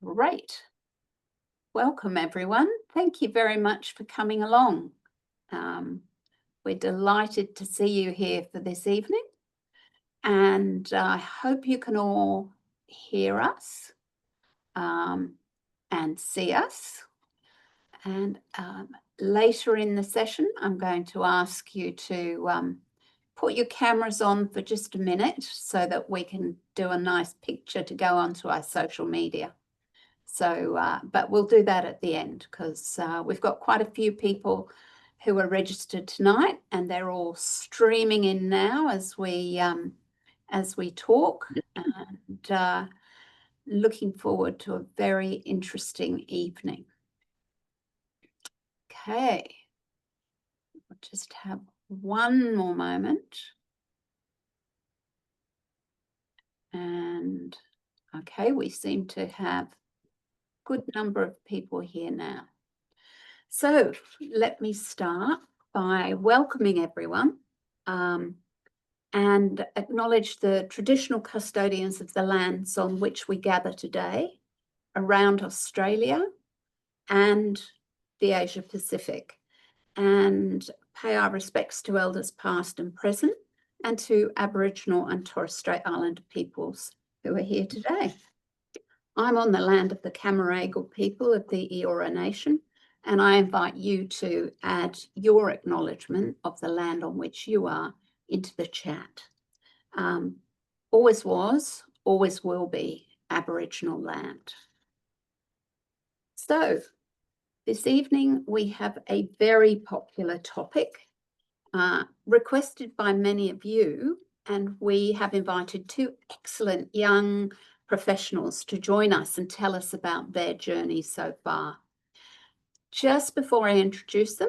Great. Welcome, everyone. Thank you very much for coming along. We're delighted to see you here for this evening, and I hope you can all hear us and see us. And later in the session, I'm going to ask you to put your cameras on for just a minute so that we can do a nice picture to go onto our social media. So, but we'll do that at the end because we've got quite a few people who are registered tonight, and they're all streaming in now as we talk, and looking forward to a very interesting evening. Okay, we'll just have one more moment, and okay, we seem to have good number of people here now. So let me start by welcoming everyone and acknowledge the traditional custodians of the lands on which we gather today around Australia and the Asia Pacific, and pay our respects to elders past and present, and to Aboriginal and Torres Strait Islander peoples who are here today. I'm on the land of the Cammeraygal people of the Eora Nation, and I invite you to add your acknowledgement of the land on which you are into the chat. Always was, always will be Aboriginal land. So this evening we have a very popular topic requested by many of you, and we have invited two excellent young professionals to join us and tell us about their journey so far. Just before I introduce them,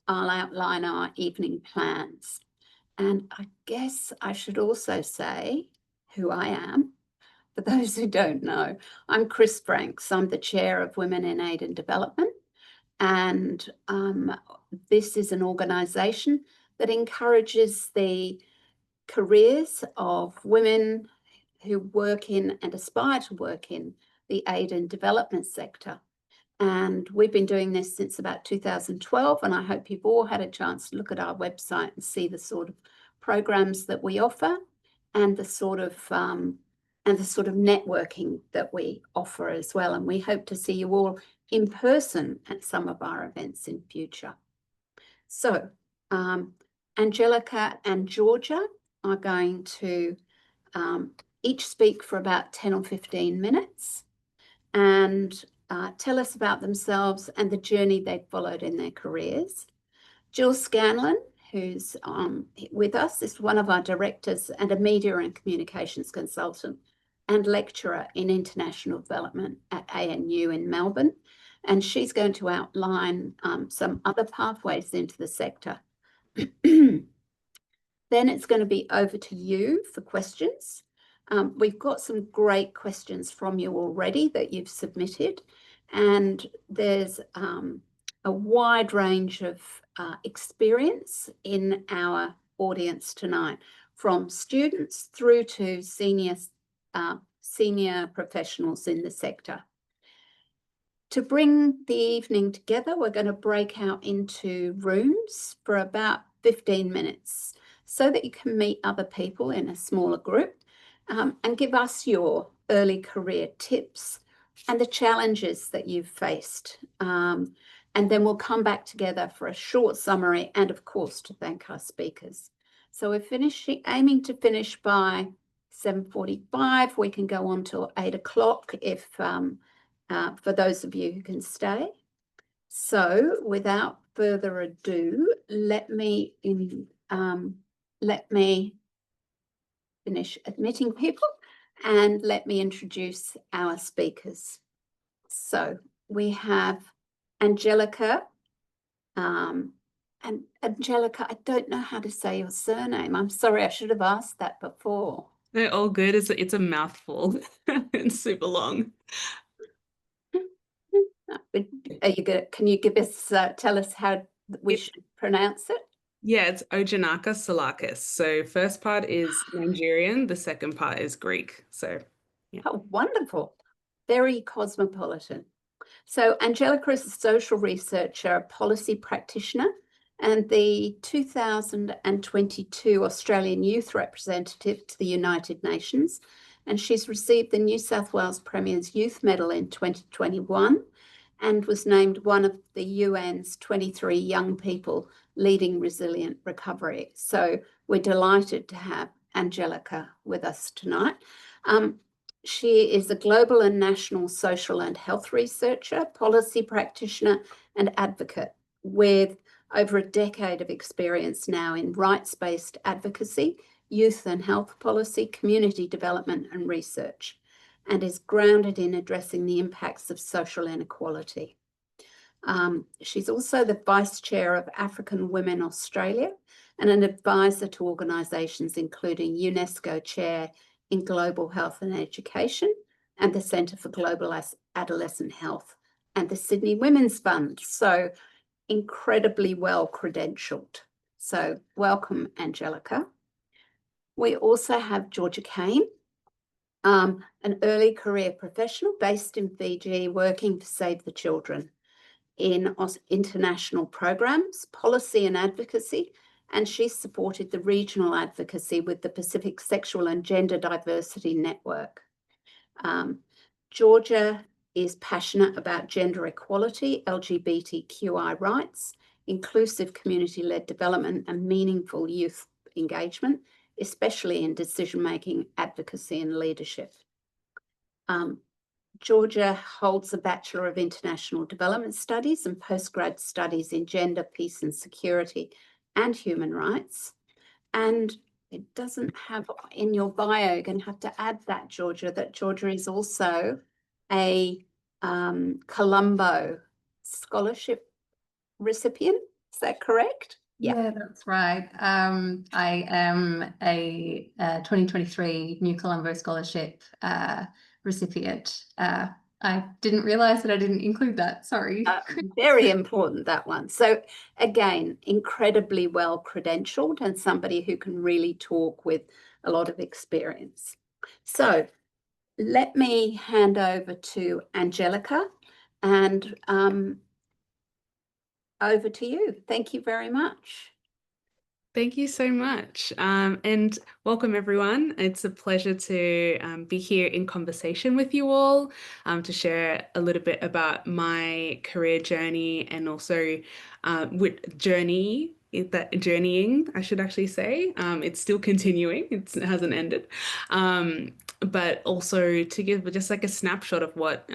I'll outline our evening plans. And I guess I should also say who I am. For those who don't know, I'm Chris Franks. I'm the chair of Women in Aid and Development. And this is an organisation that encourages the careers of women who work in and aspire to work in the aid and development sector. And we've been doing this since about 2012, and I hope you've all had a chance to look at our website and see the sort of programs that we offer and the sort of networking that we offer as well. And we hope to see you all in person at some of our events in future. So Angelica and Georgia are going to each speak for about 10 or 15 minutes and tell us about themselves and the journey they've followed in their careers. Jill Scanlon, who's with us, is one of our directors and a media and communications consultant and lecturer in international development at ANU in Melbourne. And she's going to outline some other pathways into the sector. Then it's going to be over to you for questions. We've got some great questions from you already that you've submitted, and there's a wide range of experience in our audience tonight, from students through to senior professionals in the sector. To bring the evening together, we're going to break out into rooms for about 15 minutes so that you can meet other people in a smaller group and give us your early career tips and the challenges that you've faced. And then we'll come back together for a short summary and, of course, to thank our speakers. So we're aiming to finish by 7:45. We can go on till 8 o'clock if for those of you who can stay. So without further ado, let me finish admitting people and let me introduce our speakers. So we have Angelica. And Angelica, I don't know how to say your surname. I'm sorry, I should have asked that before. They're all good. It's a mouthful. It's super long. Are you good? Can you give us tell us how we should pronounce it? Yeah, it's Ojanaka Salakis. So first part is Nigerian, the second part is Greek. So yeah. Oh, wonderful. very cosmopolitan. So Angelica is a social researcher, a policy practitioner, and the 2022 Australian Youth Representative to the United Nations. And she's received the New South Wales Premier's Youth Medal in 2021 and was named one of the UN's 23 young people leading resilient recovery. So we're delighted to have Angelica with us tonight. She is a global and national social and health researcher, policy practitioner, and advocate with over a decade of experience now in rights-based advocacy, youth and health policy, community development, and research, and is grounded in addressing the impacts of social inequality. She's also the Vice Chair of African Women Australia and an advisor to organisations including UNESCO Chair in Global Health and Education and the Centre for Global Adolescent Health and the Sydney Women's Fund. So incredibly well credentialed. So welcome, Angelica. We also have Georgia Kane, an early career professional based in Fiji, working to Save the Children in international programs, policy and advocacy, and she's supported the regional advocacy with the Pacific Sexual and Gender Diversity Network. Georgia is passionate about gender equality, LGBTQI rights, inclusive community-led development and meaningful youth engagement, especially in decision-making, advocacy and leadership. Georgia holds a Bachelor of International Development Studies and postgrad studies in gender, peace and security and human rights. And it doesn't have in your bio, you're going to have to add that, Georgia, that Georgia is also a Colombo Scholarship recipient. Is that correct? Yeah, that's right. I am a 2023 New Colombo Scholarship recipient. I didn't realise that I didn't include that. Sorry. Very important, that one. So again, incredibly well credentialed and somebody who can really talk with a lot of experience. So let me hand over to Angelica and over to you. Thank you very much. Thank you so much. And welcome everyone. It's a pleasure to be here in conversation with you all, to share a little bit about my career journey and also with journeying, I should actually say. It's still continuing, it hasn't ended. But also to give just like a snapshot of what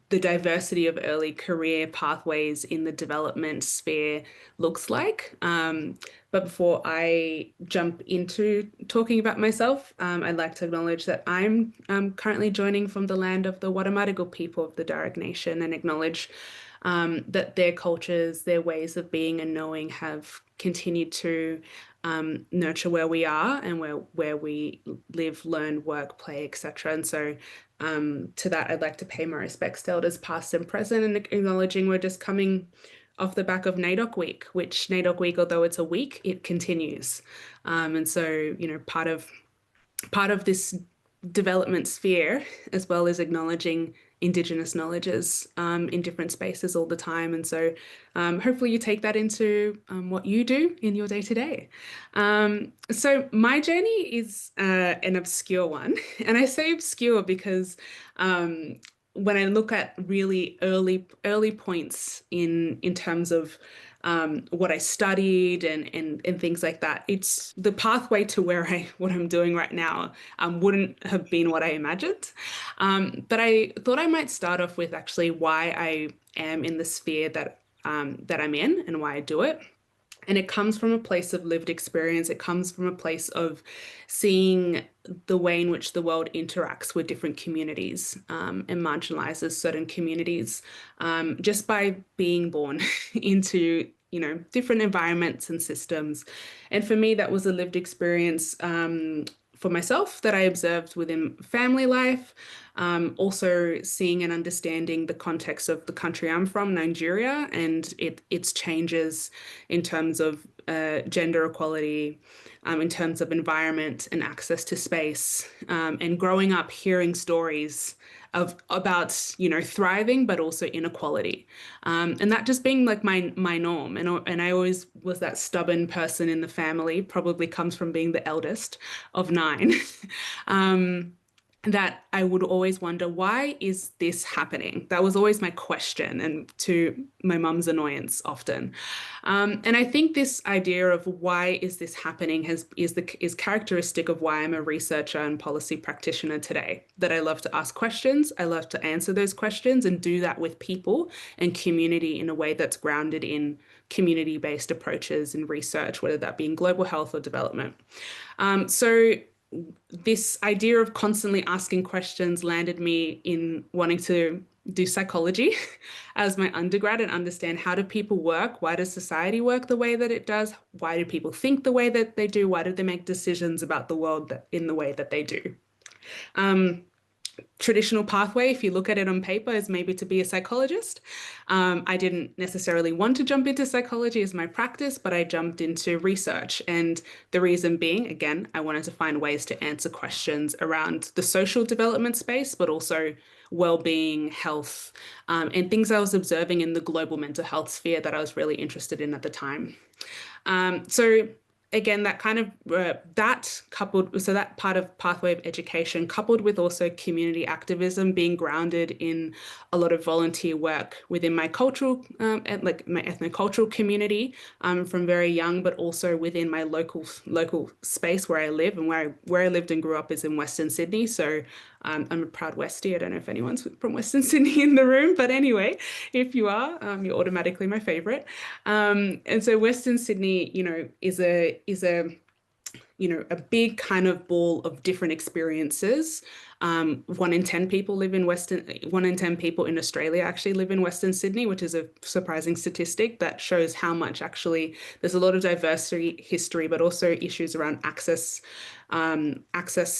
the diversity of early career pathways in the development sphere looks like. But before I jump into talking about myself, I'd like to acknowledge that I'm currently joining from the land of the Wadamadigal people of the Darug Nation and acknowledge that their cultures, their ways of being and knowing have continued to nurture where we are and where we live, learn, work, play, etc. And so to that, I'd like to pay my respects to elders past and present and acknowledging we're just coming off the back of NAIDOC Week, which NAIDOC Week, although it's a week, it continues. And so, you know, part of this development sphere, as well as acknowledging Indigenous knowledges in different spaces all the time. And so hopefully you take that into what you do in your day-to-day. So my journey is an obscure one. And I say obscure because when I look at really early points in terms of what I studied and things like that, it's the pathway to what I'm doing right now wouldn't have been what I imagined. But I thought I might start off with actually why I am in the sphere that I'm in and why I do it. And it comes from a place of lived experience. It comes from a place of seeing the way in which the world interacts with different communities and marginalizes certain communities just by being born into, you know, different environments and systems. And for me, that was a lived experience for myself that I observed within family life, also seeing and understanding the context of the country I'm from, Nigeria, and its changes in terms of gender equality, in terms of environment and access to space, and growing up hearing stories about, you know, thriving, but also inequality. And that just being like my norm. And I always was that stubborn person in the family, probably comes from being the eldest of 9. That I would always wonder, why is this happening? That was always my question, and to my mum's annoyance often. And I think this idea of why is this happening is characteristic of why I'm a researcher and policy practitioner today. That I love to ask questions, I love to answer those questions, and do that with people and community in a way that's grounded in community-based approaches and research, whether that be in global health or development. So this idea of constantly asking questions landed me in wanting to do psychology as my undergrad and understand, how do people work? Why does society work the way that it does? Why do people think the way that they do? Why do they make decisions about the world in the way that they do? Traditional pathway, if you look at it on paper, is maybe to be a psychologist. I didn't necessarily want to jump into psychology as my practice, but I jumped into research. And the reason being, again, I wanted to find ways to answer questions around the social development space, but also well-being, health, and things I was observing in the global mental health sphere that I was really interested in at the time. So again, that kind of that part of pathway of education, coupled with also community activism, being grounded in a lot of volunteer work within my cultural, like my ethnocultural community, from very young, but also within my local space where I live, and where I lived and grew up is in Western Sydney. So I'm a proud Westie. I don't know if anyone's from Western Sydney in the room, but anyway, if you are, you're automatically my favorite. And so Western Sydney, you know, is a big kind of ball of different experiences. 1 in 10 people live in 1 in 10 people in Australia actually live in Western Sydney, which is a surprising statistic that shows how much actually there's a lot of diversity, history, but also issues around access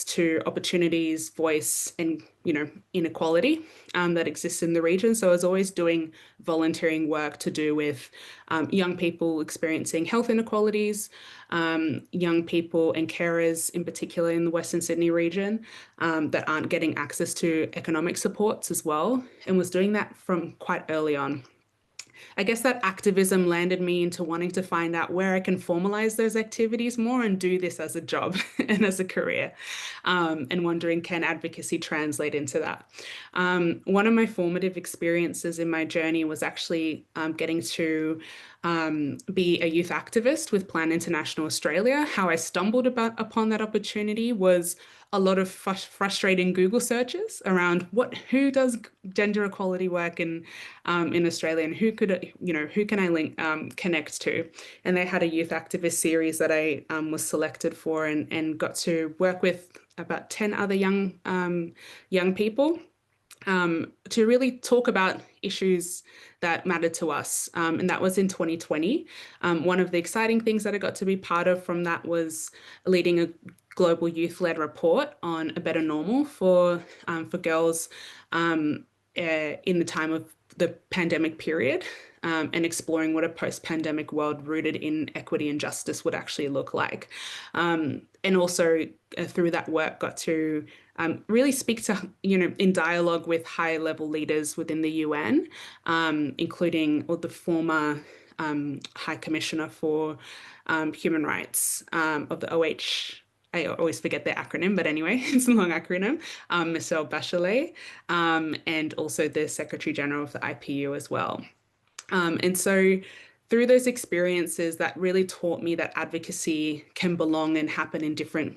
to opportunities, voice, and, you know, inequality that exists in the region. So I was always doing volunteering work to do with young people experiencing health inequalities, young people and carers in particular in the Western Sydney region that aren't getting access to economic supports as well, and was doing that from quite early on. I guess that activism landed me into wanting to find out where I can formalize those activities more and do this as a job and as a career, and wondering, can advocacy translate into that? One of my formative experiences in my journey was actually getting to be a youth activist with Plan International Australia. How I stumbled upon that opportunity was a lot of frustrating Google searches around who does gender equality work in Australia, and who can I connect to. And they had a youth activist series that I was selected for, and got to work with about 10 other young people to really talk about issues that mattered to us. And that was in 2020. One of the exciting things that I got to be part of from that was leading a global youth-led report on a better normal for girls in the time of the pandemic period, and exploring what a post-pandemic world rooted in equity and justice would actually look like. And also through that work got to really speak to, in dialogue with high-level leaders within the UN, including the former High Commissioner for Human Rights of the OH. I always forget their acronym, but anyway, it's a long acronym, Michelle Bachelet, and also the Secretary General of the IPU as well. And so through those experiences, that really taught me that advocacy can belong and happen in different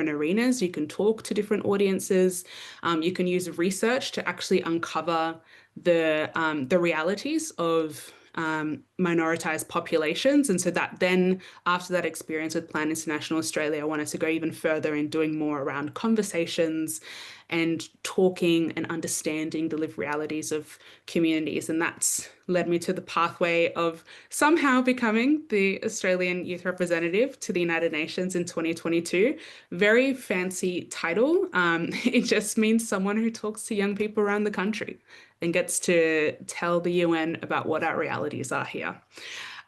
arenas. You can talk to different audiences. You can use research to actually uncover the realities of minoritized populations. And so that then, after that experience with Plan International Australia, I wanted to go even further in doing more around conversations and talking and understanding the lived realities of communities. And that's led me to the pathway of somehow becoming the Australian Youth Representative to the United Nations in 2022. Very fancy title. It just means someone who talks to young people around the country and gets to tell the UN about what our realities are here.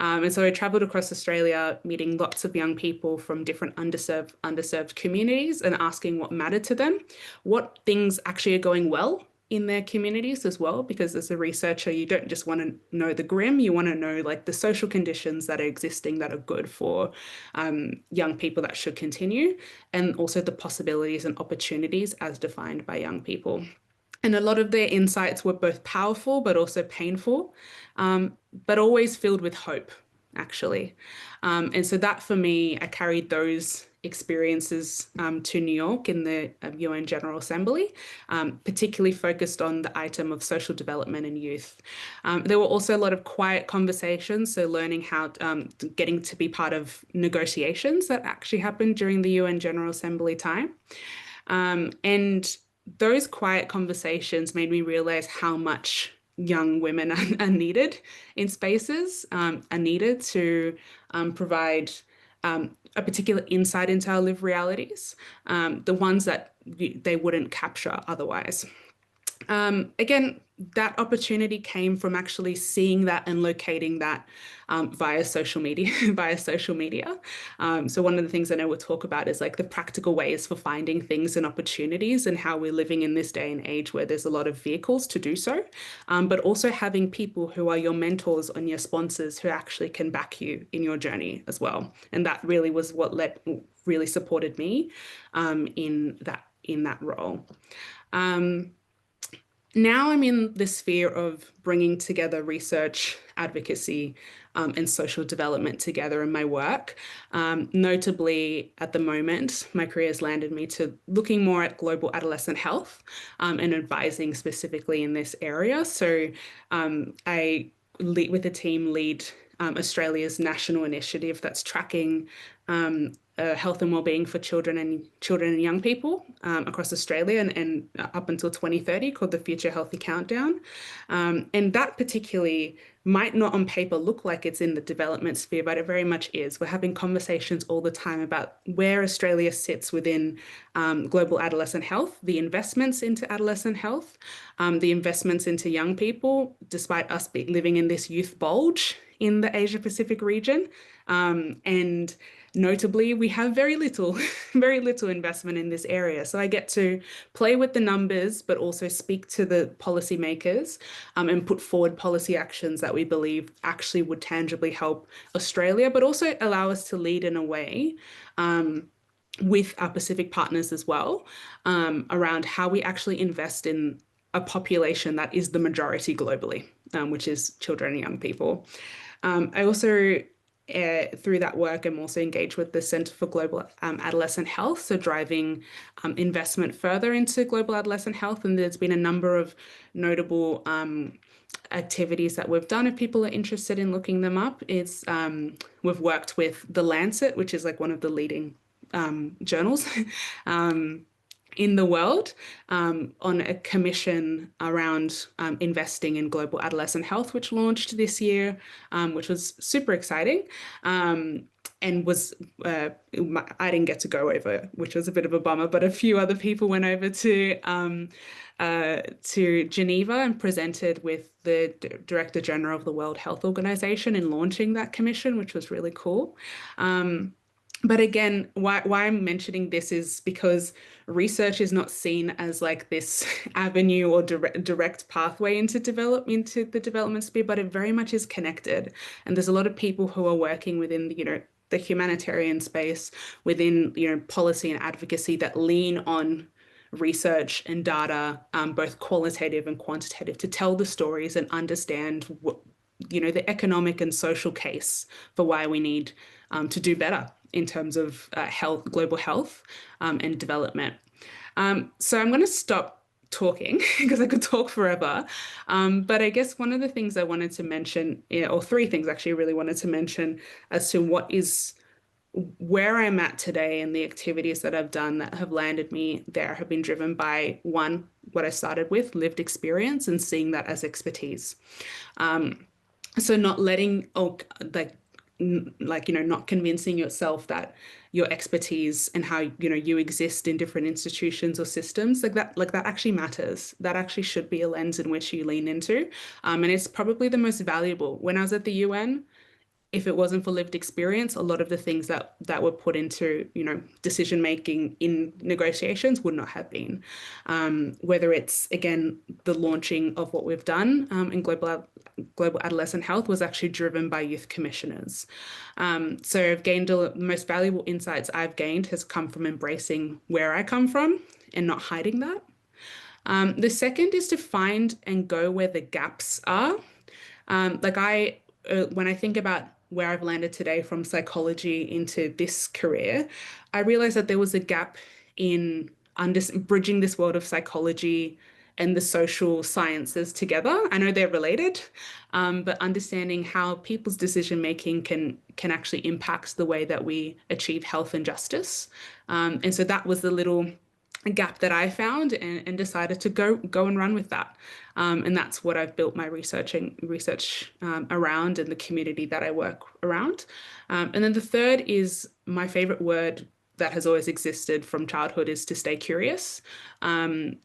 And so I traveled across Australia, meeting lots of young people from different underserved communities and asking what mattered to them, what things actually are going well in their communities as well, because as a researcher, you don't just want to know the grim, you want to know like the social conditions that are existing that are good for young people that should continue, and also the possibilities and opportunities as defined by young people. And a lot of their insights were both powerful but also painful, but always filled with hope, actually. And so that for me, I carried those experiences to New York in the UN General Assembly, particularly focused on the item of social development and youth. There were also a lot of quiet conversations, so learning how, getting to be part of negotiations that actually happened during the UN General Assembly time. And those quiet conversations made me realize how much young women are needed in spaces, are needed to provide a particular insight into our lived realities, the ones that they wouldn't capture otherwise. Again, that opportunity came from actually seeing that and locating that via social media. So one of the things I know we'll talk about is like the practical ways for finding things and opportunities, and how we're living in this day and age where there's a lot of vehicles to do so, but also having people who are your mentors and your sponsors who actually can back you in your journey as well. And that really was what really supported me in that role. Now I'm in the sphere of bringing together research, advocacy, and social development together in my work. Notably, at the moment, my career has landed me to looking more at global adolescent health and advising specifically in this area. So I with the team lead Australia's national initiative that's tracking health and wellbeing for children and young people across Australia and up until 2030, called the Future Healthy Countdown. And that particularly might not on paper look like it's in the development sphere, but it very much is. We're having conversations all the time about where Australia sits within global adolescent health, the investments into adolescent health, the investments into young people, despite us living in this youth bulge in the Asia Pacific region. And notably, we have very little investment in this area. So I get to play with the numbers, but also speak to the policymakers and put forward policy actions that we believe actually would tangibly help Australia, but also allow us to lead in a way with our Pacific partners as well, around how we actually invest in a population that is the majority globally, which is children and young people. I also, through that work, I'm also engaged with the Centre for Global Adolescent Health, so driving investment further into global adolescent health. And there's been a number of notable activities that we've done. If people are interested in looking them up, we've worked with The Lancet, which is like one of the leading journals in the world, on a commission around investing in global adolescent health, which launched this year, which was super exciting. And was I didn't get to go over, which was a bit of a bummer, but a few other people went over to Geneva and presented with the Director General of the World Health Organization in launching that commission, which was really cool. But again, why I'm mentioning this is because research is not seen as like this avenue or direct pathway into the development sphere, but it very much is connected. And there's a lot of people who are working within the humanitarian space, within policy and advocacy, that lean on research and data, both qualitative and quantitative, to tell the stories and understand what, the economic and social case for why we need to do better in terms of global health and development. So I'm going to stop talking because I could talk forever. But I guess one of the things I wanted to mention, or three things actually I really wanted to mention as to where I'm at today, and the activities that I've done that have landed me there have been driven by, one, what I started with, lived experience, and seeing that as expertise. So not letting, not convincing yourself that your expertise and how, you exist in different institutions or systems like that actually matters. That actually should be a lens in which you lean into. And it's probably the most valuable. When I was at the UN, if it wasn't for lived experience, a lot of the things that were put into, decision making in negotiations would not have been. Whether it's, again, the launching of what we've done in global adolescent health was actually driven by youth commissioners. So I've gained the most valuable insights I've gained has come from embracing where I come from and not hiding that. The second is to find and go where the gaps are. When I think about where I've landed today from psychology into this career, I realized that there was a gap in bridging this world of psychology and the social sciences together. I know they're related, but understanding how people's decision making can actually impact the way that we achieve health and justice. And so that was the little gap that I found and decided to go and run with that. And that's what I've built my research around and the community that I work around. And then the third is my favorite word that has always existed from childhood is to stay curious, and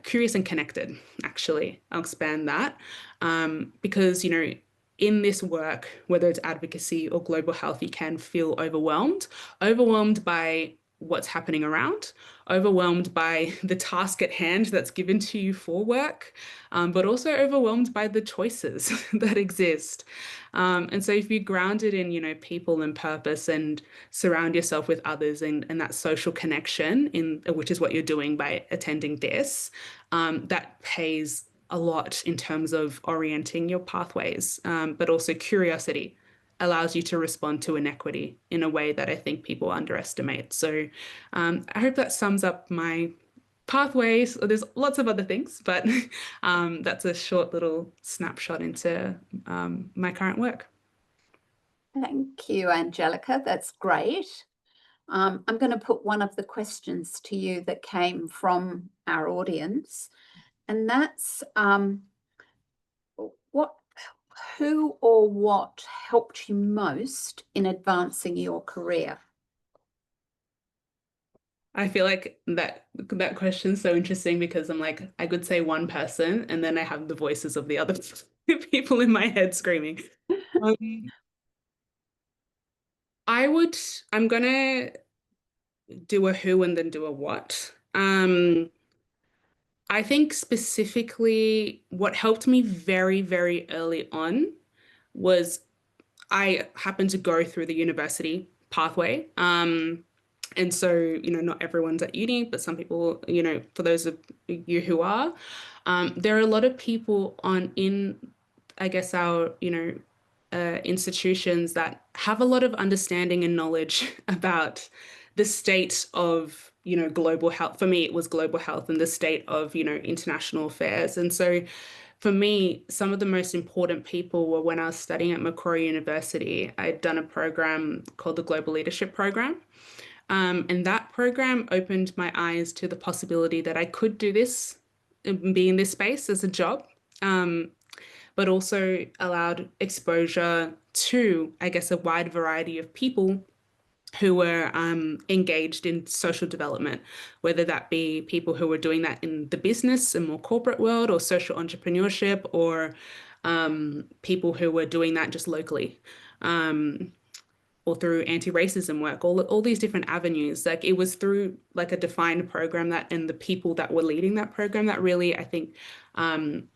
curious and connected, actually. I'll expand that because, in this work, whether it's advocacy or global health, you can feel overwhelmed by what's happening around, overwhelmed by the task at hand that's given to you for work, but also overwhelmed by the choices that exist. And so if you're grounded in, people and purpose and surround yourself with others and that social connection, which is what you're doing by attending this, that pays a lot in terms of orienting your pathways, but also curiosity allows you to respond to inequity in a way that I think people underestimate. So I hope that sums up my pathways. There's lots of other things, but that's a short little snapshot into my current work. Thank you, Angelica. That's great. I'm going to put one of the questions to you that came from our audience, and that's who or what helped you most in advancing your career? I feel like that question's so interesting because I'm like, I could say one person and then I have the voices of the other people in my head screaming. I'm gonna do a who and then do a what. I think specifically what helped me very, very early on was I happened to go through the university pathway. And so, not everyone's at uni, but some people, for those of you who are, there are a lot of people in, I guess, our, institutions that have a lot of understanding and knowledge about the state of, global health. For me, it was global health and the state of, international affairs. And so for me, some of the most important people were when I was studying at Macquarie University, I'd done a program called the Global Leadership Program. And that program opened my eyes to the possibility that I could do this, be in this space as a job, but also allowed exposure to, I guess, a wide variety of people who were engaged in social development, whether that be people who were doing that in the business and more corporate world or social entrepreneurship, or people who were doing that just locally. Or through anti-racism work, all these different avenues. Like it was through like a defined program and the people that were leading that program that really, I think,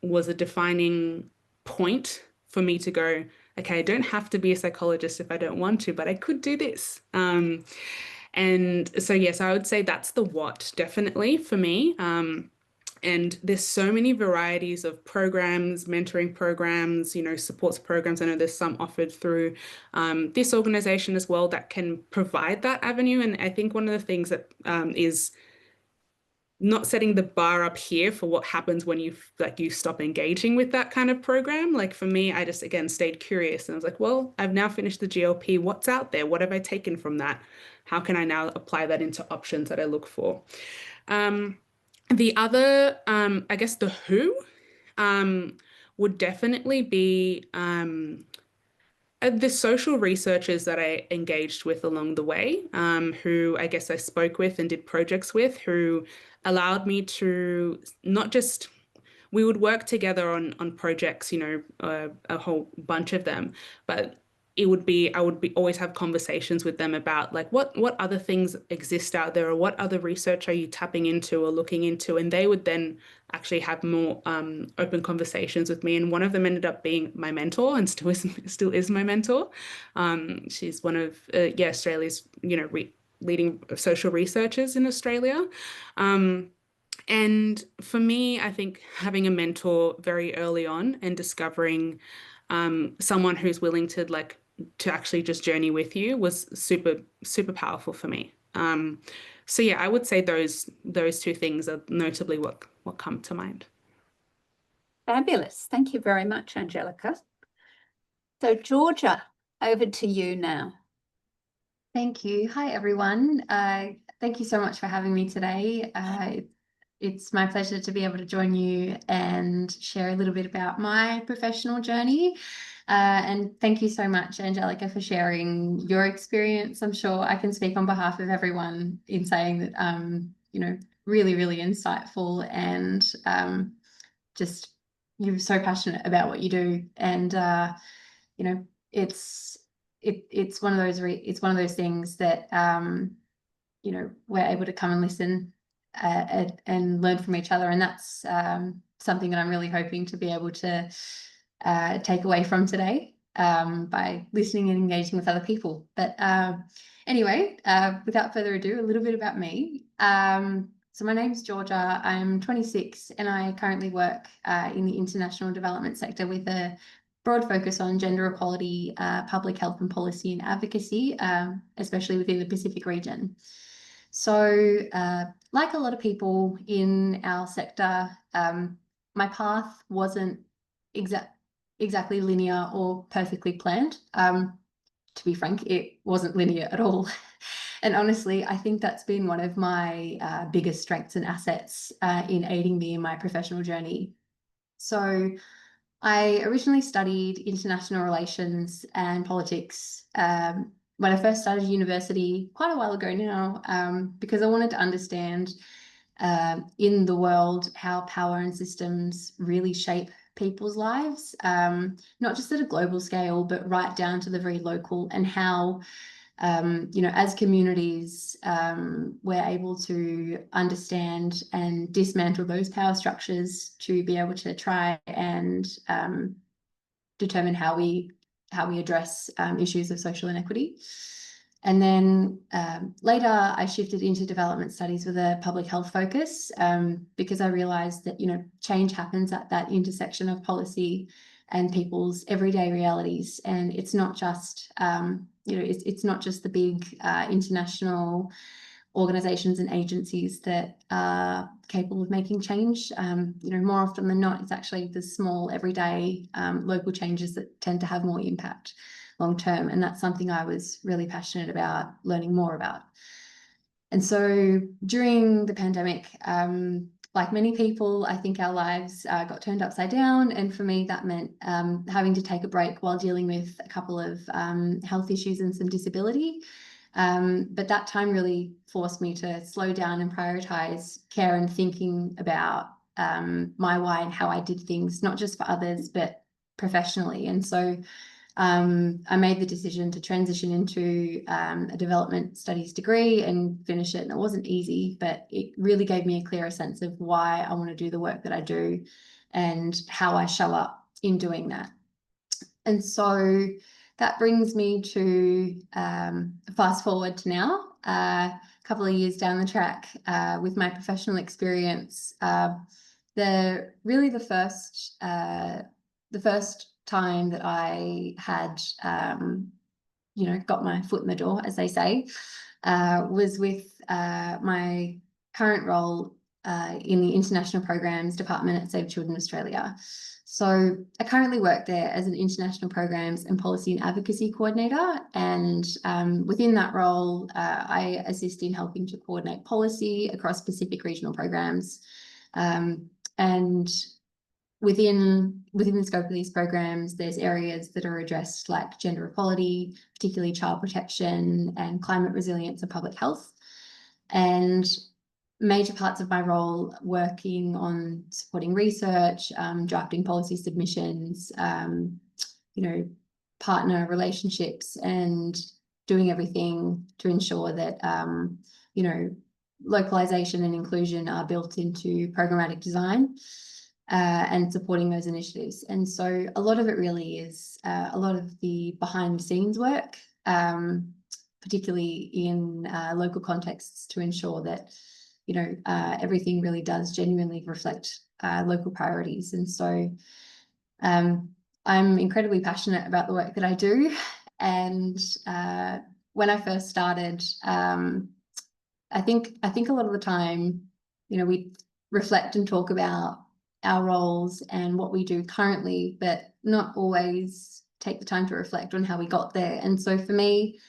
was a defining point for me to go, okay, I don't have to be a psychologist if I don't want to, but I could do this. And so, yes, I would say that's the what, definitely for me. And there's so many varieties of programs, mentoring programs, supports programs. I know there's some offered through this organization as well that can provide that avenue. And I think one of the things that is not setting the bar up here for what happens when you stop engaging with that kind of program. Like for me, I just, again, stayed curious and I was like, well, I've now finished the GLP. What's out there? What have I taken from that? How can I now apply that into options that I look for? The other, I guess the who would definitely be the social researchers that I engaged with along the way, who I guess I spoke with and did projects with, who allowed me to not just, we would work together on projects, you know, a whole bunch of them, but I would always have conversations with them about like what other things exist out there, or what other research are you tapping into or looking into, and they would then actually have more open conversations with me. And one of them ended up being my mentor, and still is my mentor. She's one of Australia's, you know, leading social researchers in Australia. And for me, I think having a mentor very early on and discovering someone who's willing to actually just journey with you was super, super powerful for me. So yeah, I would say those two things are notably what come to mind. Fabulous. Thank you very much, Angelica. So Georgia, over to you now. Thank you. Hi, everyone. Thank you so much for having me today. It's my pleasure to be able to join you and share a little bit about my professional journey. And thank you so much, Angelica, for sharing your experience. I'm sure I can speak on behalf of everyone in saying that, you know, really, really insightful, and just you're so passionate about what you do. And, you know, it's one of those things that, you know, we're able to come and listen and learn from each other. And that's something that I'm really hoping to be able to take away from today by listening and engaging with other people. But anyway, without further ado, a little bit about me. So my name's Georgia. I'm 26 and I currently work in the international development sector with a broad focus on gender equality, public health and policy and advocacy, especially within the Pacific region. So like a lot of people in our sector, my path wasn't exactly linear or perfectly planned. To be frank, it wasn't linear at all. And honestly, I think that's been one of my biggest strengths and assets in aiding me in my professional journey. So I originally studied international relations and politics when I first started university quite a while ago now, because I wanted to understand in the world how power and systems really shape people's lives, not just at a global scale, but right down to the very local, and how you know, as communities, we're able to understand and dismantle those power structures to be able to try and determine how we address issues of social inequity. And then later I shifted into development studies with a public health focus, because I realized that, you know, change happens at that intersection of policy and people's everyday realities. And it's not just, you know, it's not just the big international organizations and agencies that are capable of making change. You know, more often than not, it's actually the small, everyday, local changes that tend to have more impact long term. And that's something I was really passionate about learning more about. And so during the pandemic, like many people, I think our lives got turned upside down. And for me, that meant having to take a break while dealing with a couple of health issues and some disability. But that time really forced me to slow down and prioritize care and thinking about my why and how I did things, not just for others, but professionally. And so I made the decision to transition into a development studies degree and finish it. And it wasn't easy, but it really gave me a clearer sense of why I want to do the work that I do and how I show up in doing that. And so that brings me to fast forward to now, a couple of years down the track with my professional experience. The first time that I had, you know, got my foot in the door, as they say, was with my current role in the International Programs Department at Save Children Australia. So I currently work there as an International Programs and Policy and Advocacy Coordinator. And within that role, I assist in helping to coordinate policy across Pacific regional programs. And within the scope of these programs, there's areas that are addressed like gender equality, particularly child protection and climate resilience and public health. And major parts of my role working on supporting research, drafting policy submissions, partner relationships, and doing everything to ensure that, localization and inclusion are built into programmatic design, and supporting those initiatives. And so a lot of it really is a lot of the behind the scenes work, particularly in local contexts, to ensure that everything really does genuinely reflect local priorities. And so I'm incredibly passionate about the work that I do. And when I first started, I think a lot of the time, we reflect and talk about our roles and what we do currently, but not always take the time to reflect on how we got there. And so for me,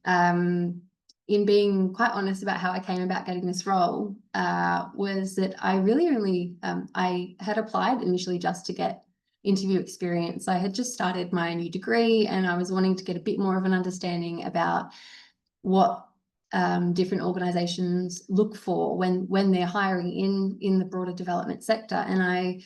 in being quite honest about how I came about getting this role, was that I really, I had applied initially just to get interview experience. I had just started my new degree and I was wanting to get a bit more of an understanding about what different organizations look for when they're hiring in the broader development sector. And I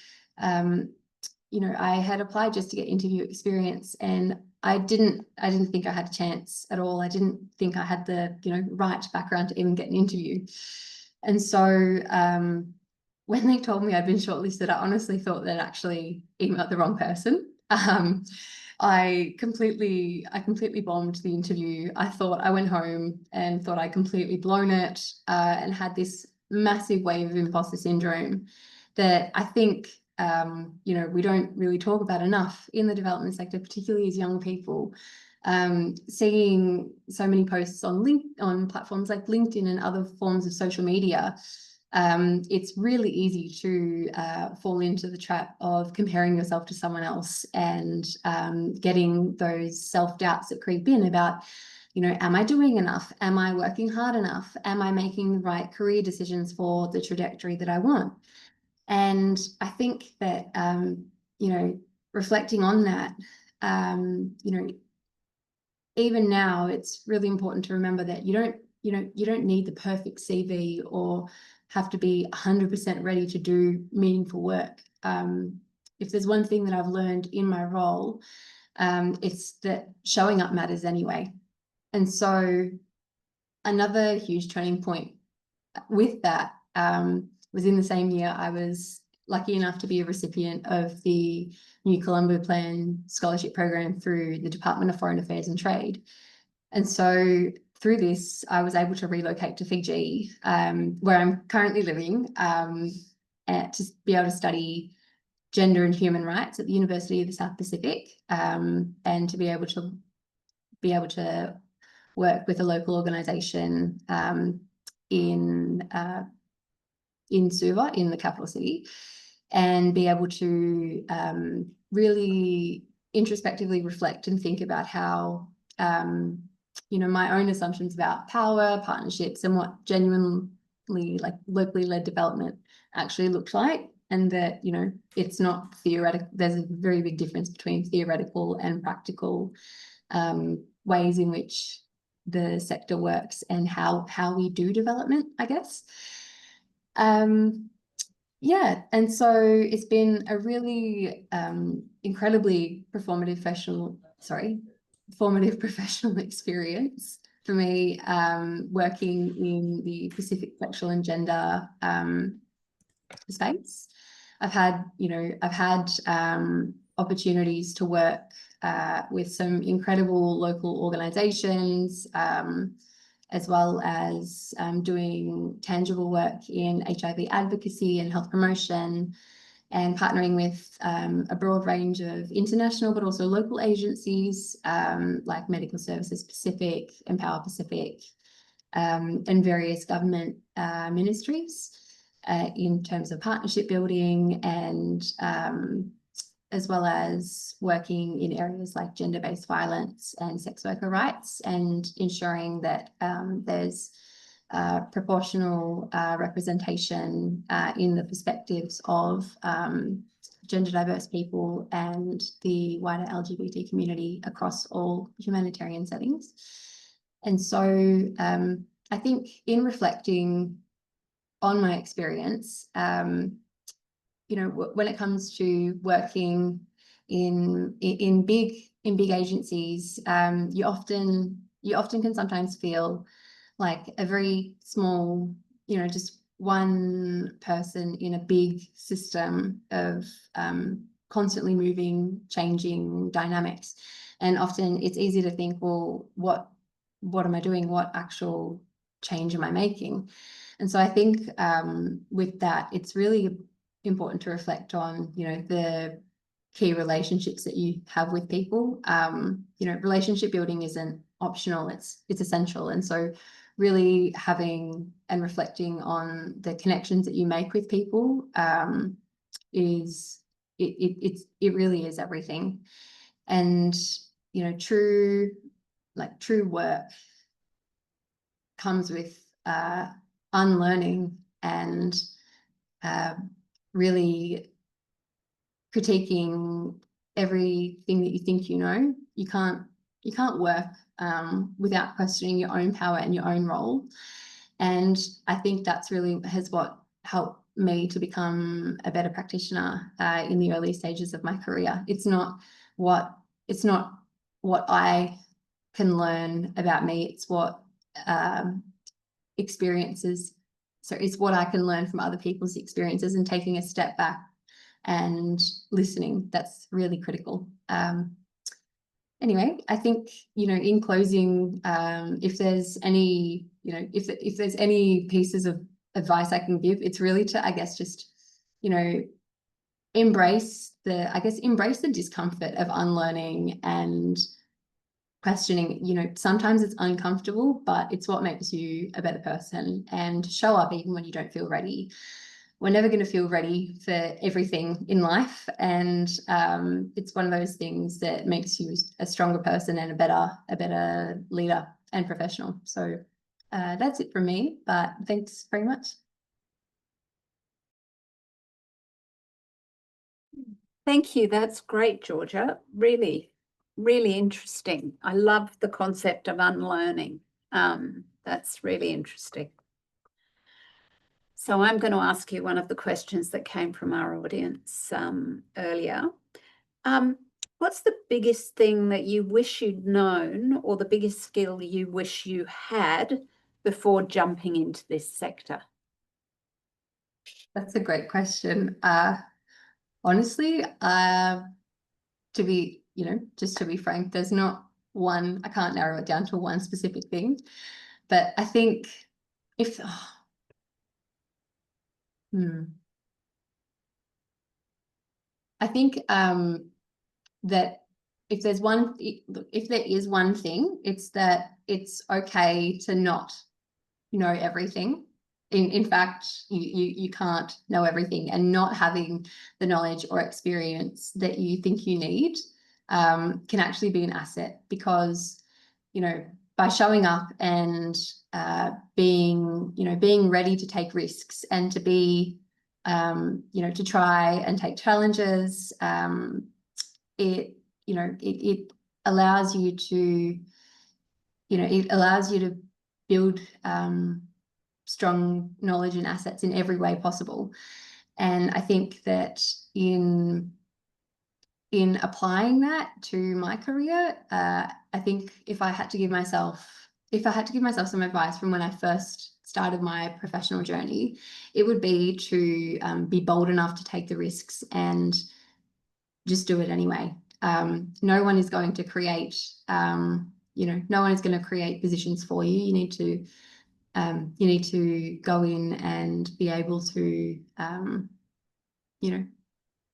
had applied just to get interview experience, and I didn't think I had a chance at all. I didn't think I had the right background to even get an interview. And so when they told me I'd been shortlisted, I honestly thought they'd actually emailed the wrong person. I completely bombed the interview. I went home and thought I'd completely blown it, and had this massive wave of imposter syndrome that I think we don't really talk about enough in the development sector, particularly as young people. Seeing so many posts on platforms like LinkedIn and other forms of social media, it's really easy to fall into the trap of comparing yourself to someone else and getting those self-doubts that creep in about, am I doing enough? Am I working hard enough? Am I making the right career decisions for the trajectory that I want? And I think that, reflecting on that, even now, it's really important to remember that you don't need the perfect CV or have to be 100% ready to do meaningful work. If there's one thing that I've learned in my role, it's that showing up matters anyway. And so another huge turning point with that was in the same year. I was lucky enough to be a recipient of the New Colombo Plan scholarship program through the Department of Foreign Affairs and Trade. And so through this, I was able to relocate to Fiji, where I'm currently living, to be able to study gender and human rights at the University of the South Pacific, and to be able to work with a local organisation in Suva, in the capital city, and be able to really introspectively reflect and think about how my own assumptions about power, partnerships, and what genuinely locally led development actually looked like, and that it's not theoretical. There's a very big difference between theoretical and practical ways in which the sector works and how we do development, I guess. And so it's been a really incredibly formative professional experience for me, working in the Pacific sexual and gender space. I've had opportunities to work with some incredible local organizations, as well as doing tangible work in HIV advocacy and health promotion, and partnering with a broad range of international but also local agencies like Medical Services Pacific, Empower Pacific, and various government ministries in terms of partnership building, and as well as working in areas like gender-based violence and sex worker rights, and ensuring that there's proportional representation in the perspectives of gender diverse people and the wider LGBT community across all humanitarian settings. And so I think in reflecting on my experience, you know, when it comes to working in big agencies, you often can sometimes feel like a very small, you know, just one person in a big system of constantly moving, changing dynamics. And often it's easy to think, well, what am I doing? What actual change am I making? And so I think with that, it's really important to reflect on, you know, the key relationships that you have with people. You know, relationship building isn't optional, it's essential. And so really having and reflecting on the connections that you make with people is it really is everything. And you know, true work comes with unlearning and really critiquing everything that you think you know. You can't work without questioning your own power and your own role. And I think that's really what helped me to become a better practitioner in the early stages of my career. It's not what I can learn about me. It's what experiences. So it's what I can learn from other people's experiences, and taking a step back and listening. That's really critical. Anyway, I think, you know, in closing, if there's any, you know, if there's any pieces of advice I can give, it's really to, I guess, just, you know, embrace the discomfort of unlearning and questioning. You know, sometimes it's uncomfortable, but it's what makes you a better person. And show up even when you don't feel ready. We're never going to feel ready for everything in life, and it's one of those things that makes you a stronger person and a better leader and professional. So that's it from me, but thanks very much. Thank you. That's great, Georgia. Really, really interesting. I love the concept of unlearning. That's really interesting. So I'm going to ask you one of the questions that came from our audience earlier. What's the biggest thing that you wish you'd known, or the biggest skill you wish you had before jumping into this sector? That's a great question. Honestly, to be frank, there's not one. I can't narrow it down to one specific thing, but I think if I think that if there is one thing, it's that it's okay to not know everything. In fact, you can't know everything, and not having the knowledge or experience that you think you need can actually be an asset, because, you know, by showing up and being ready to take risks and to be you know, to try and take challenges, it allows you to, build strong knowledge and assets in every way possible. And I think that in applying that to my career, I think if I had to give myself some advice from when I first started my professional journey, it would be to be bold enough to take the risks and just do it anyway. No one is going to create, no one is going to create positions for you. You need to go in and be able to,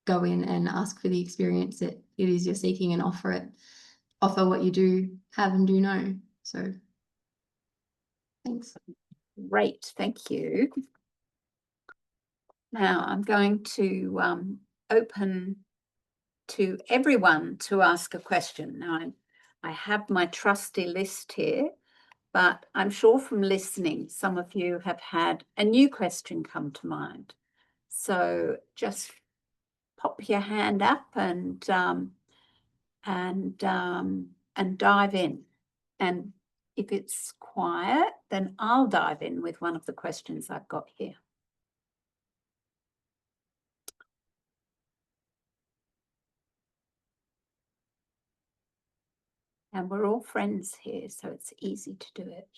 go in and ask for the experience that it is you're seeking, and offer what you do have and do know. So thanks. Great, thank you. Now I'm going to open to everyone to ask a question. Now I have my trusty list here, but I'm sure from listening, some of you have had a new question come to mind. So just pop your hand up and dive in. And if it's quiet, then I'll dive in with one of the questions I've got here. And we're all friends here, so it's easy to do it.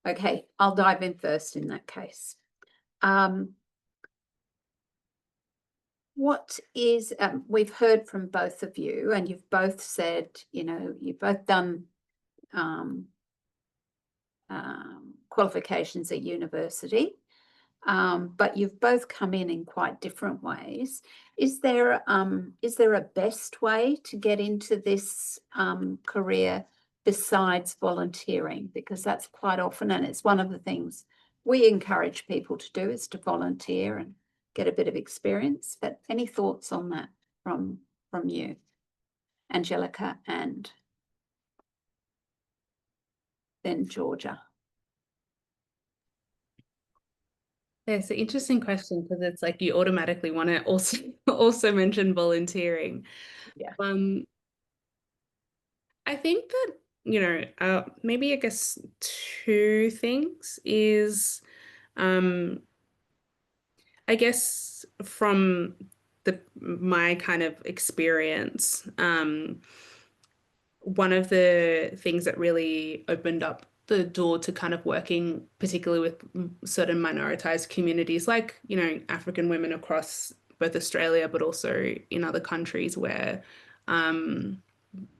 Okay, I'll dive in first in that case. What is, we've heard from both of you, and you've both said, you know, you've both done qualifications at university, but you've both come in quite different ways. Is there a best way to get into this career besides volunteering? Because that's quite often, and it's one of the things we encourage people to do, is to volunteer and get a bit of experience. But any thoughts on that from you, Angelica, and then Georgia? Yeah, it's an interesting question, because it's like you automatically want to also mention volunteering. Yeah. I think that, you know, maybe I guess two things is, I guess from my kind of experience, one of the things that really opened up the door to kind of working particularly with certain minoritized communities, like, you know, African women across both Australia, but also in other countries where, you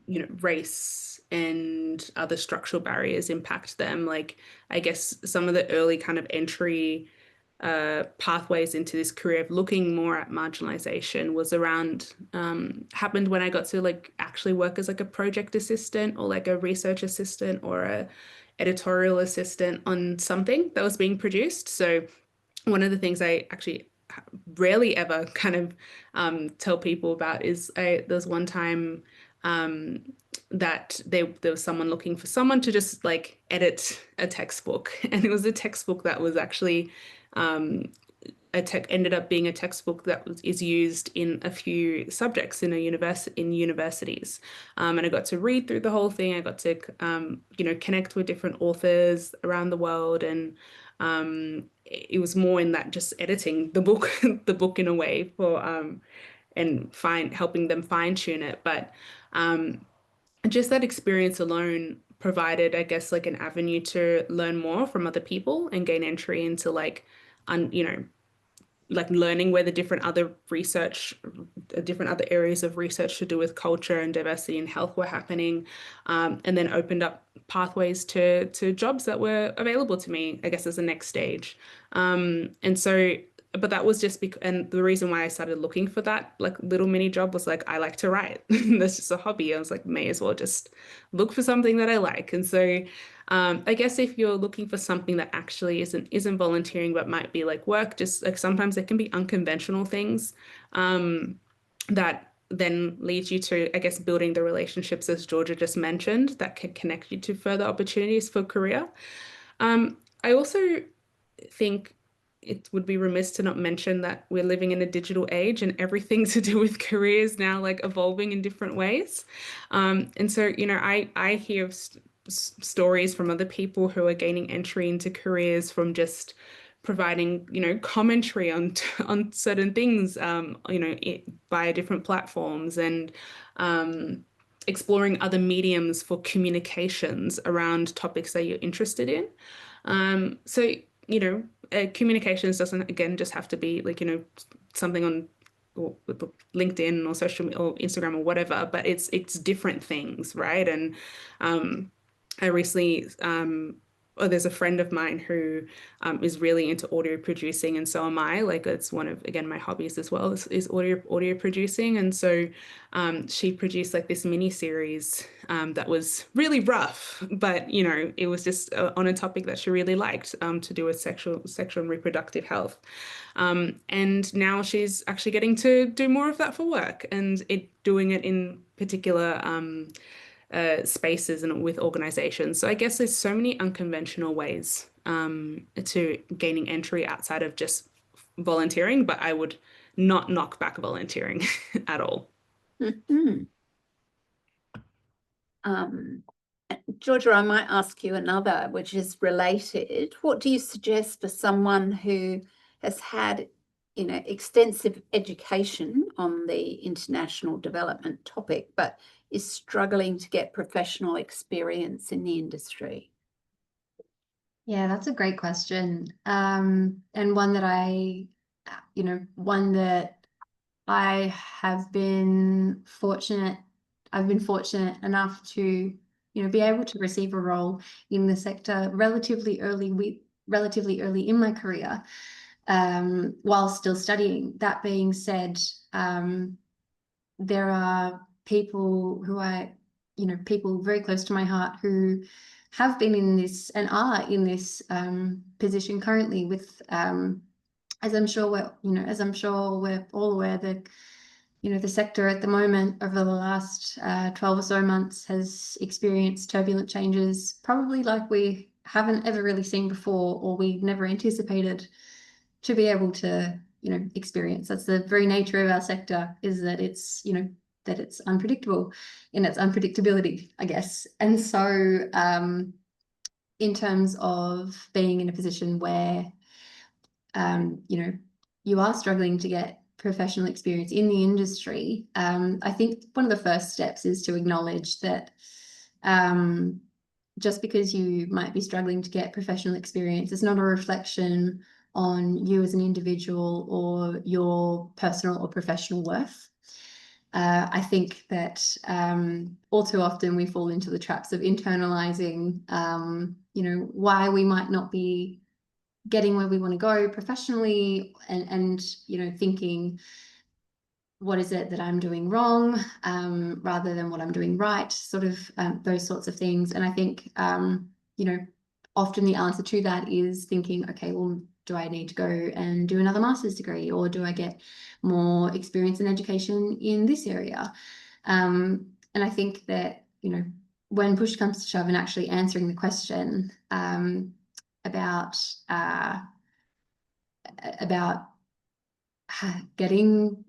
know, race and other structural barriers impact them. Like, I guess some of the early kind of entry pathways into this career of looking more at marginalization was around, happened when I got to like actually work as like a project assistant or like a research assistant or a editorial assistant on something that was being produced. So one of the things I actually rarely ever kind of tell people about is there's one time that there was someone looking for someone to just like edit a textbook, and it was a textbook that was actually ended up being a textbook that is used in a few subjects in universities. And I got to read through the whole thing. I got to you know, connect with different authors around the world, and it was more in that just editing the book the book in a way for and helping them fine tune it. But just that experience alone provided, I guess, like an avenue to learn more from other people and gain entry into like, you know, like learning where the different other areas of research to do with culture and diversity and health were happening, and then opened up pathways to jobs that were available to me, I guess, as a next stage. And so, but that was just because, and the reason why I started looking for that like little mini job was like, I like to write. That's just a hobby. I was like, may as well just look for something that I like. And so I guess if you're looking for something that actually isn't volunteering, but might be like work, just like sometimes it can be unconventional things that then leads you to, I guess, building the relationships, as Georgia just mentioned, that can connect you to further opportunities for career. I also think it would be remiss to not mention that we're living in a digital age, and everything to do with careers now like evolving in different ways. And so, you know, I hear stories from other people who are gaining entry into careers from just providing, you know, commentary on certain things, you know, via different platforms, and exploring other mediums for communications around topics that you're interested in. So, you know, communications doesn't, again, just have to be like, you know, something on or LinkedIn or social or Instagram or whatever, but it's different things, right? And I recently, there's a friend of mine who is really into audio producing, and so am I. Like, it's one of, again, my hobbies as well is audio producing. And so she produced like this mini series that was really rough, but you know, it was just on a topic that she really liked, to do with sexual and reproductive health. And now she's actually getting to do more of that for work, and doing it in particular spaces and with organizations. So I guess there's so many unconventional ways to gaining entry outside of just volunteering, but I would not knock back volunteering at all. Mm-hmm. Georgia, I might ask you another, which is related. What do you suggest for someone who has had, you know, extensive education on the international development topic, but is struggling to get professional experience in the industry? Yeah, that's a great question. And one that one that I have been fortunate. I've been fortunate enough to, be able to receive a role in the sector relatively early in my career, while still studying. That being said, there are people people very close to my heart who have been in this and are in this position currently with, as I'm sure we're all aware, that the sector at the moment over the last 12 or so months has experienced turbulent changes, probably like we haven't ever really seen before, or we never anticipated to be able to experience. That's the very nature of our sector, is that it's that it's unpredictable in its unpredictability, I guess. And so in terms of being in a position where you are struggling to get professional experience in the industry, I think one of the first steps is to acknowledge that just because you might be struggling to get professional experience, it's not a reflection on you as an individual or your personal or professional worth. I think that all too often we fall into the traps of internalizing, why we might not be getting where we want to go professionally, and thinking, what is it that I'm doing wrong, rather than what I'm doing right, sort of those sorts of things. And I think, often the answer to that is thinking, okay, well, do I need to go and do another master's degree, or do I get more experience and education in this area? And I think that, when push comes to shove and actually answering the question about getting,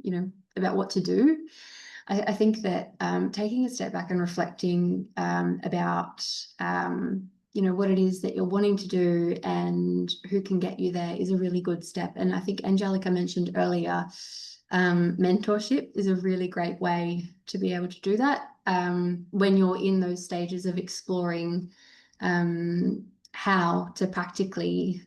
about what to do, I think that taking a step back and reflecting about what it is that you're wanting to do and who can get you there is a really good step. And I think Angelica mentioned earlier, mentorship is a really great way to be able to do that when you're in those stages of exploring how to practically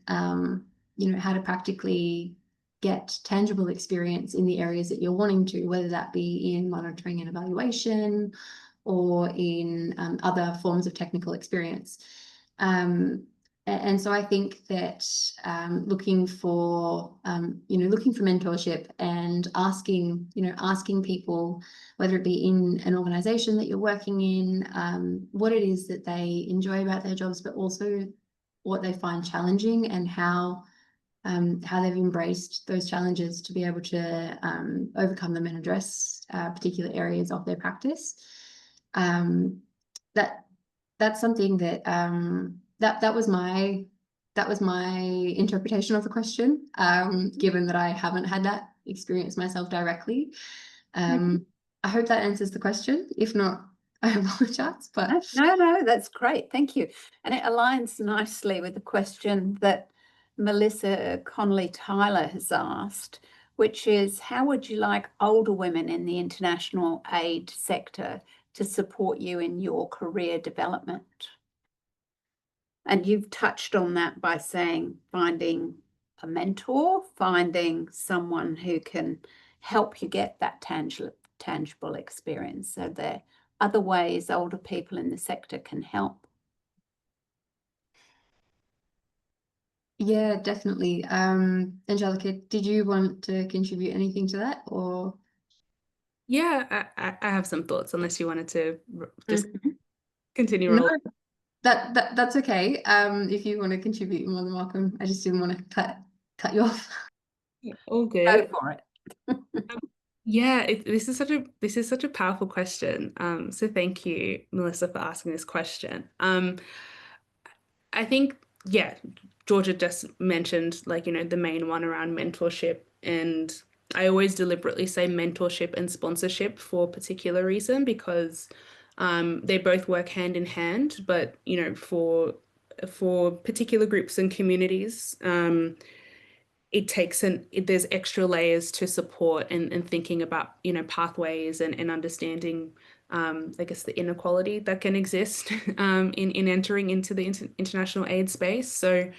get tangible experience in the areas that you're wanting to, whether that be in monitoring and evaluation or in other forms of technical experience. And so I think that looking for mentorship and asking people, whether it be in an organization that you're working in, what it is that they enjoy about their jobs, but also what they find challenging, and how they've embraced those challenges to be able to overcome them and address particular areas of their practice. That's something that that was my interpretation of the question, given that I haven't had that experience myself directly. I hope that answers the question. If not, I apologize. But no, that's great. Thank you. And it aligns nicely with the question that Melissa Connolly-Tyler has asked, which is, how would you like older women in the international aid sector to support you in your career development? And you've touched on that by saying finding a mentor, finding someone who can help you get that tangible experience. So there are other ways older people in the sector can help. Yeah, definitely. Angelica, did you want to contribute anything to that, or? Yeah, I have some thoughts, unless you wanted to just continue No, rolling. that's okay. If you want to contribute, you're more than welcome. I just didn't want to cut you off. All Go good. for it. Yeah, this is such a powerful question. So thank you, Melissa, for asking this question. I think, yeah, Georgia just mentioned, like, the main one around mentorship, and I always deliberately say mentorship and sponsorship for a particular reason, because they both work hand in hand. But for particular groups and communities, there's extra layers to support and thinking about pathways and understanding I guess, the inequality that can exist in entering into the international aid space. So,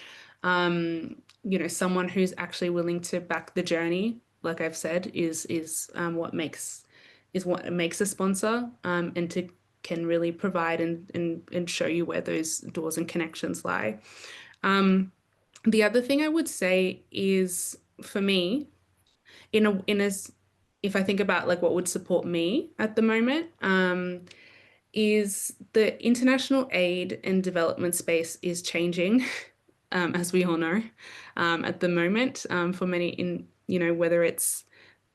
someone who's actually willing to back the journey, like I've said, is what makes a sponsor, and can really provide and show you where those doors and connections lie. The other thing I would say is, for me, if I think about like what would support me at the moment, is the international aid and development space is changing, as we all know, at the moment, for many, whether it's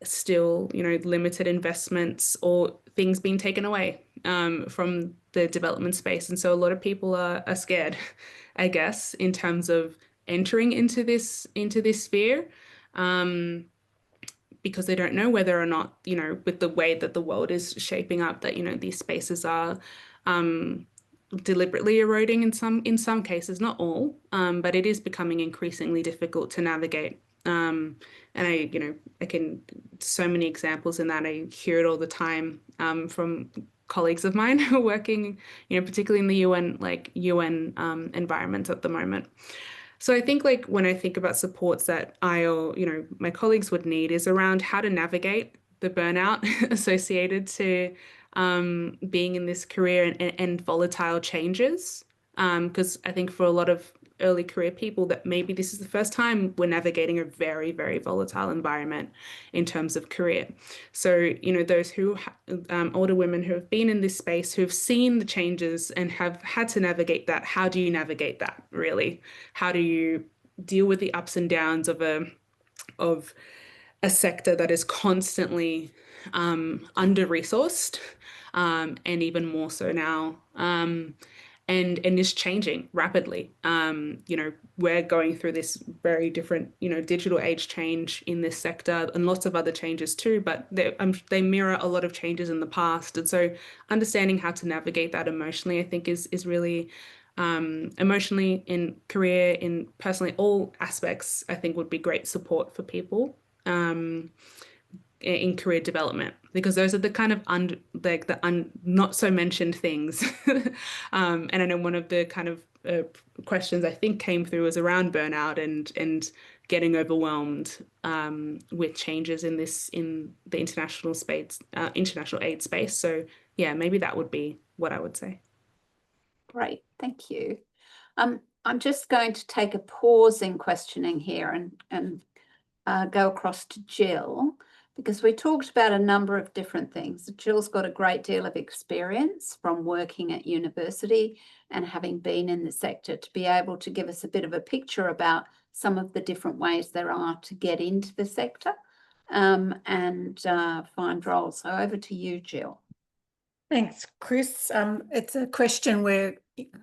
still, limited investments or things being taken away from the development space. And so a lot of people are scared, I guess, in terms of entering into this sphere. Because they don't know whether or not, with the way that the world is shaping up, that, these spaces are deliberately eroding in some cases, not all, but it is becoming increasingly difficult to navigate. And I can, so many examples in that. I hear it all the time from colleagues of mine who are working, particularly in the UN environment at the moment. So I think, like, when I think about supports that I or, my colleagues would need, is around how to navigate the burnout associated to being in this career and volatile changes. Because I think for a lot of early career people, that maybe this is the first time we're navigating a very, very volatile environment in terms of career. So, those who, older women who have been in this space, who have seen the changes and have had to navigate that, how do you navigate that, really? How do you deal with the ups and downs of a sector that is constantly under-resourced, and even more so now, and is changing rapidly. We're going through this very different, digital age change in this sector, and lots of other changes too, but they mirror a lot of changes in the past. And so understanding how to navigate that emotionally, I think, is really, emotionally, in career, in personally, all aspects, I think would be great support for people in career development, because those are the kind of not so mentioned things. And I know one of the kind of questions I think came through was around burnout and getting overwhelmed with changes in the international aid space. So yeah, maybe that would be what I would say. Great, thank you. I'm just going to take a pause in questioning here and go across to Jill, because we talked about a number of different things. Jill's got a great deal of experience from working at university and having been in the sector to be able to give us a bit of a picture about some of the different ways there are to get into the sector and find roles. So over to you, Jill. Thanks, Chris. It's a question we're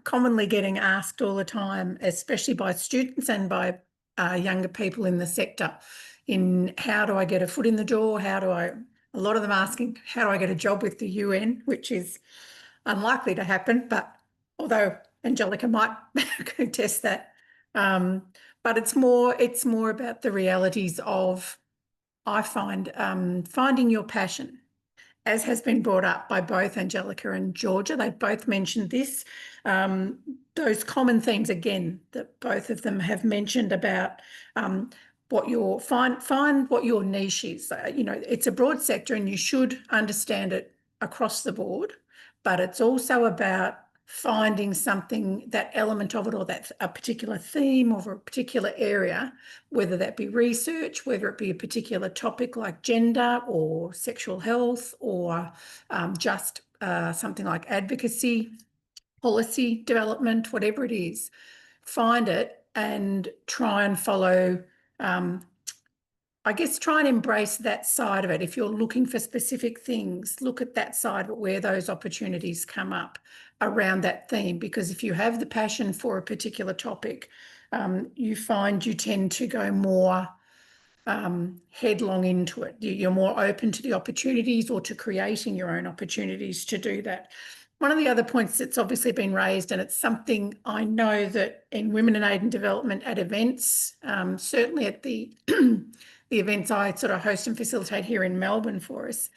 commonly getting asked all the time, especially by students and by younger people in the sector, in how do I get a foot in the door? A lot of them asking, how do I get a job with the UN, which is unlikely to happen, but although Angelica might contest that. But it's more about the realities of, I find, finding your passion, as has been brought up by both Angelica and Georgia. They both mentioned this. Those common themes, again, that both of them have mentioned about find what your niche is. It's a broad sector and you should understand it across the board, but it's also about finding something, that element of it, or that a particular theme or a particular area, whether that be research, whether it be a particular topic like gender or sexual health, or just something like advocacy, policy development, whatever it is. Find it and try and follow, try and embrace that side of it. If you're looking for specific things, look at that side of it, where those opportunities come up around that theme. Because if you have the passion for a particular topic, you find you tend to go more headlong into it. You're more open to the opportunities or to creating your own opportunities to do that. One of the other points that's obviously been raised, and it's something I know that in Women in Aid and Development at events, certainly at the the events I sort of host and facilitate here in Melbourne for us,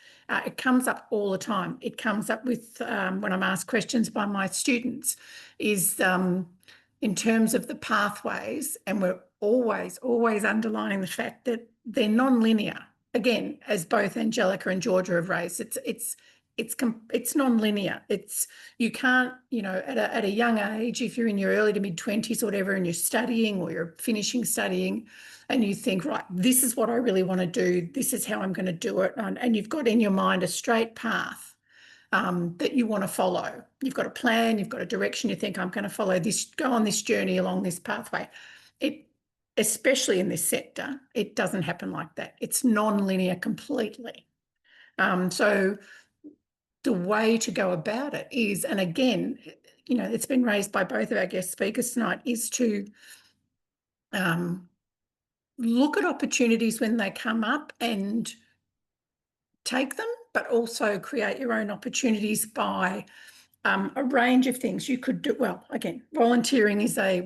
it comes up all the time. It comes up with when I'm asked questions by my students is in terms of the pathways, and we're always underlining the fact that they're non-linear. Again, as both Angelica and Georgia have raised, it's non-linear. You can't, at a young age, if you're in your early to mid-20s or whatever, and you're studying or you're finishing studying, and you think, right, this is what I really want to do, this is how I'm going to do it, and you've got in your mind a straight path that you want to follow. You've got a plan, you've got a direction, you think, I'm going to follow this, go on this journey along this pathway. Especially in this sector, it doesn't happen like that. It's non-linear completely. So the way to go about it is, and again, it's been raised by both of our guest speakers tonight, is to look at opportunities when they come up and take them, but also create your own opportunities by a range of things you could do. Well, again, volunteering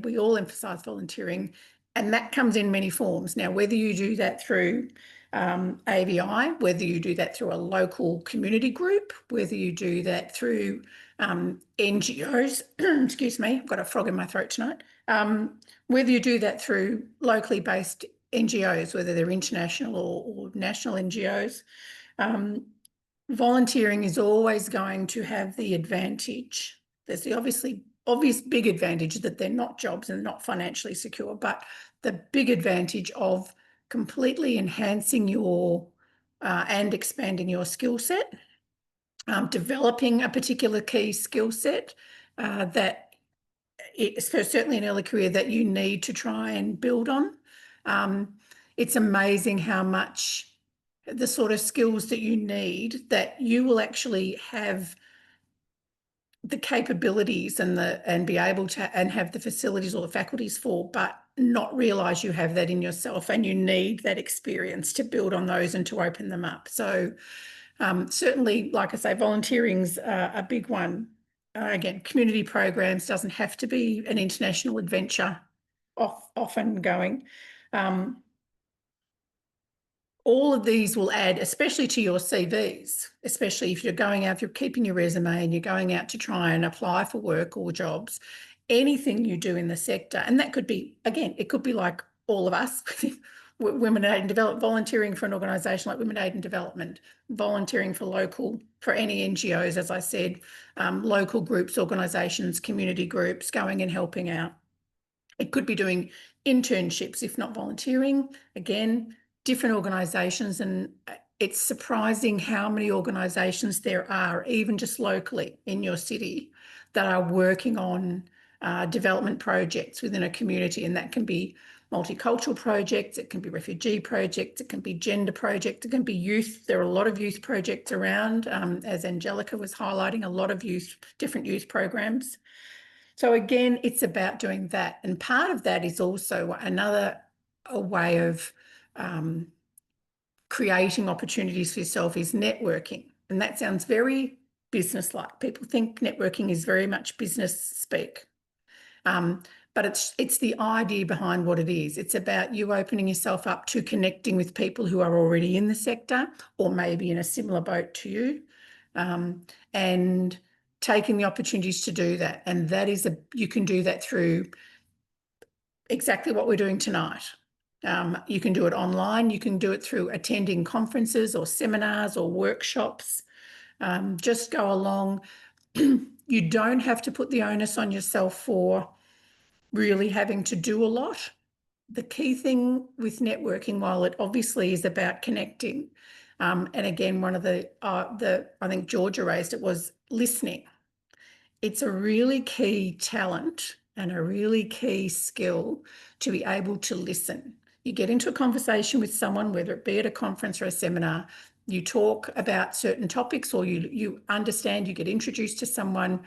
we all emphasise volunteering, and that comes in many forms. Now, whether you do that through AVI, whether you do that through a local community group, whether you do that through NGOs, excuse me, I've got a frog in my throat tonight, whether you do that through locally based NGOs, whether they're international or national NGOs, volunteering is always going to have the advantage. There's the obvious big advantage that they're not jobs and not financially secure, but the big advantage of completely enhancing your and expanding your skill set, developing a particular key skill set that it's certainly an early career that you need to try and build on. It's amazing how much the sort of skills that you need, that you will actually have the capabilities and be able to and have the facilities or the faculties for, but not realise you have that in yourself, and you need that experience to build on those and to open them up. So certainly, like I say, volunteering's a big one. Again, community programs doesn't have to be an international adventure, often going. All of these will add, especially to your CVs, especially if you're going out, if you're keeping your resume and you're going out to try and apply for work or jobs, anything you do in the sector, and that could be, again, it could be like all of us, Women Aid and Development, volunteering for an organisation like Women Aid and Development, volunteering for any NGOs, as I said, local groups, organisations, community groups, going and helping out. It could be doing internships, if not volunteering, again, different organisations, and it's surprising how many organisations there are, even just locally in your city, that are working on development projects within a community, and that can be multicultural projects, it can be refugee projects, it can be gender projects, it can be youth. There are a lot of youth projects around, as Angelica was highlighting, a lot of different youth programs. So again, it's about doing that, and part of that is also a way of creating opportunities for yourself is networking. And that sounds very business-like. People think networking is very much business speak. But it's the idea behind what it is. It's about you opening yourself up to connecting with people who are already in the sector or maybe in a similar boat to you, and taking the opportunities to do that. And that is you can do that through exactly what we're doing tonight. You can do it online. You can do it through attending conferences or seminars or workshops. Just go along. You don't have to put the onus on yourself for really having to do a lot. The key thing with networking, while it obviously is about connecting, and again, one of the I think Georgia raised it, was listening. It's a really key talent and a really key skill to be able to listen. You get into a conversation with someone, whether it be at a conference or a seminar, you talk about certain topics, or you understand, you get introduced to someone,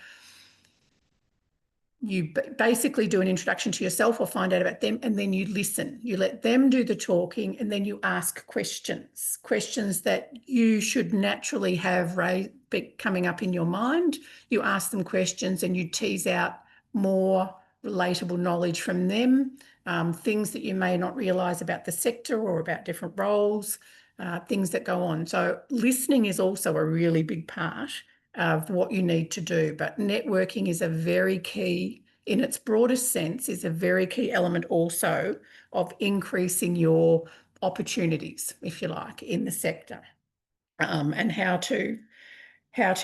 you basically do an introduction to yourself or find out about them, and then you listen. You let them do the talking, and then you ask questions that you should naturally have coming up in your mind. You ask them questions and you tease out more relatable knowledge from them. things that you may not realise about the sector or about different roles, things that go on. So listening is also a really big part of what you need to do. But networking is a very key, in its broadest sense, is a very key element also of increasing your opportunities, if you like, in the sector, and how to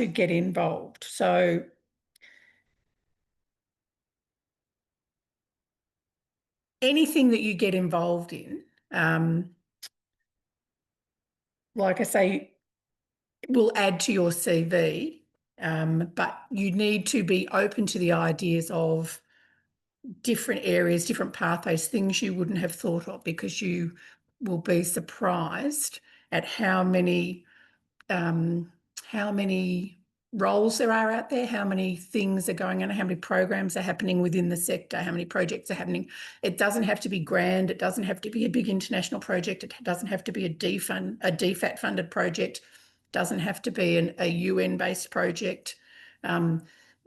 get involved. So anything that you get involved in, like I say, will add to your CV, but you need to be open to the ideas of different areas, different pathways, things you wouldn't have thought of, because you will be surprised at how many roles there are out there, how many things are going on, how many programs are happening within the sector, how many projects are happening. It doesn't have to be grand. It doesn't have to be a big international project. It doesn't have to be a DFAT funded project. It doesn't have to be a UN based project.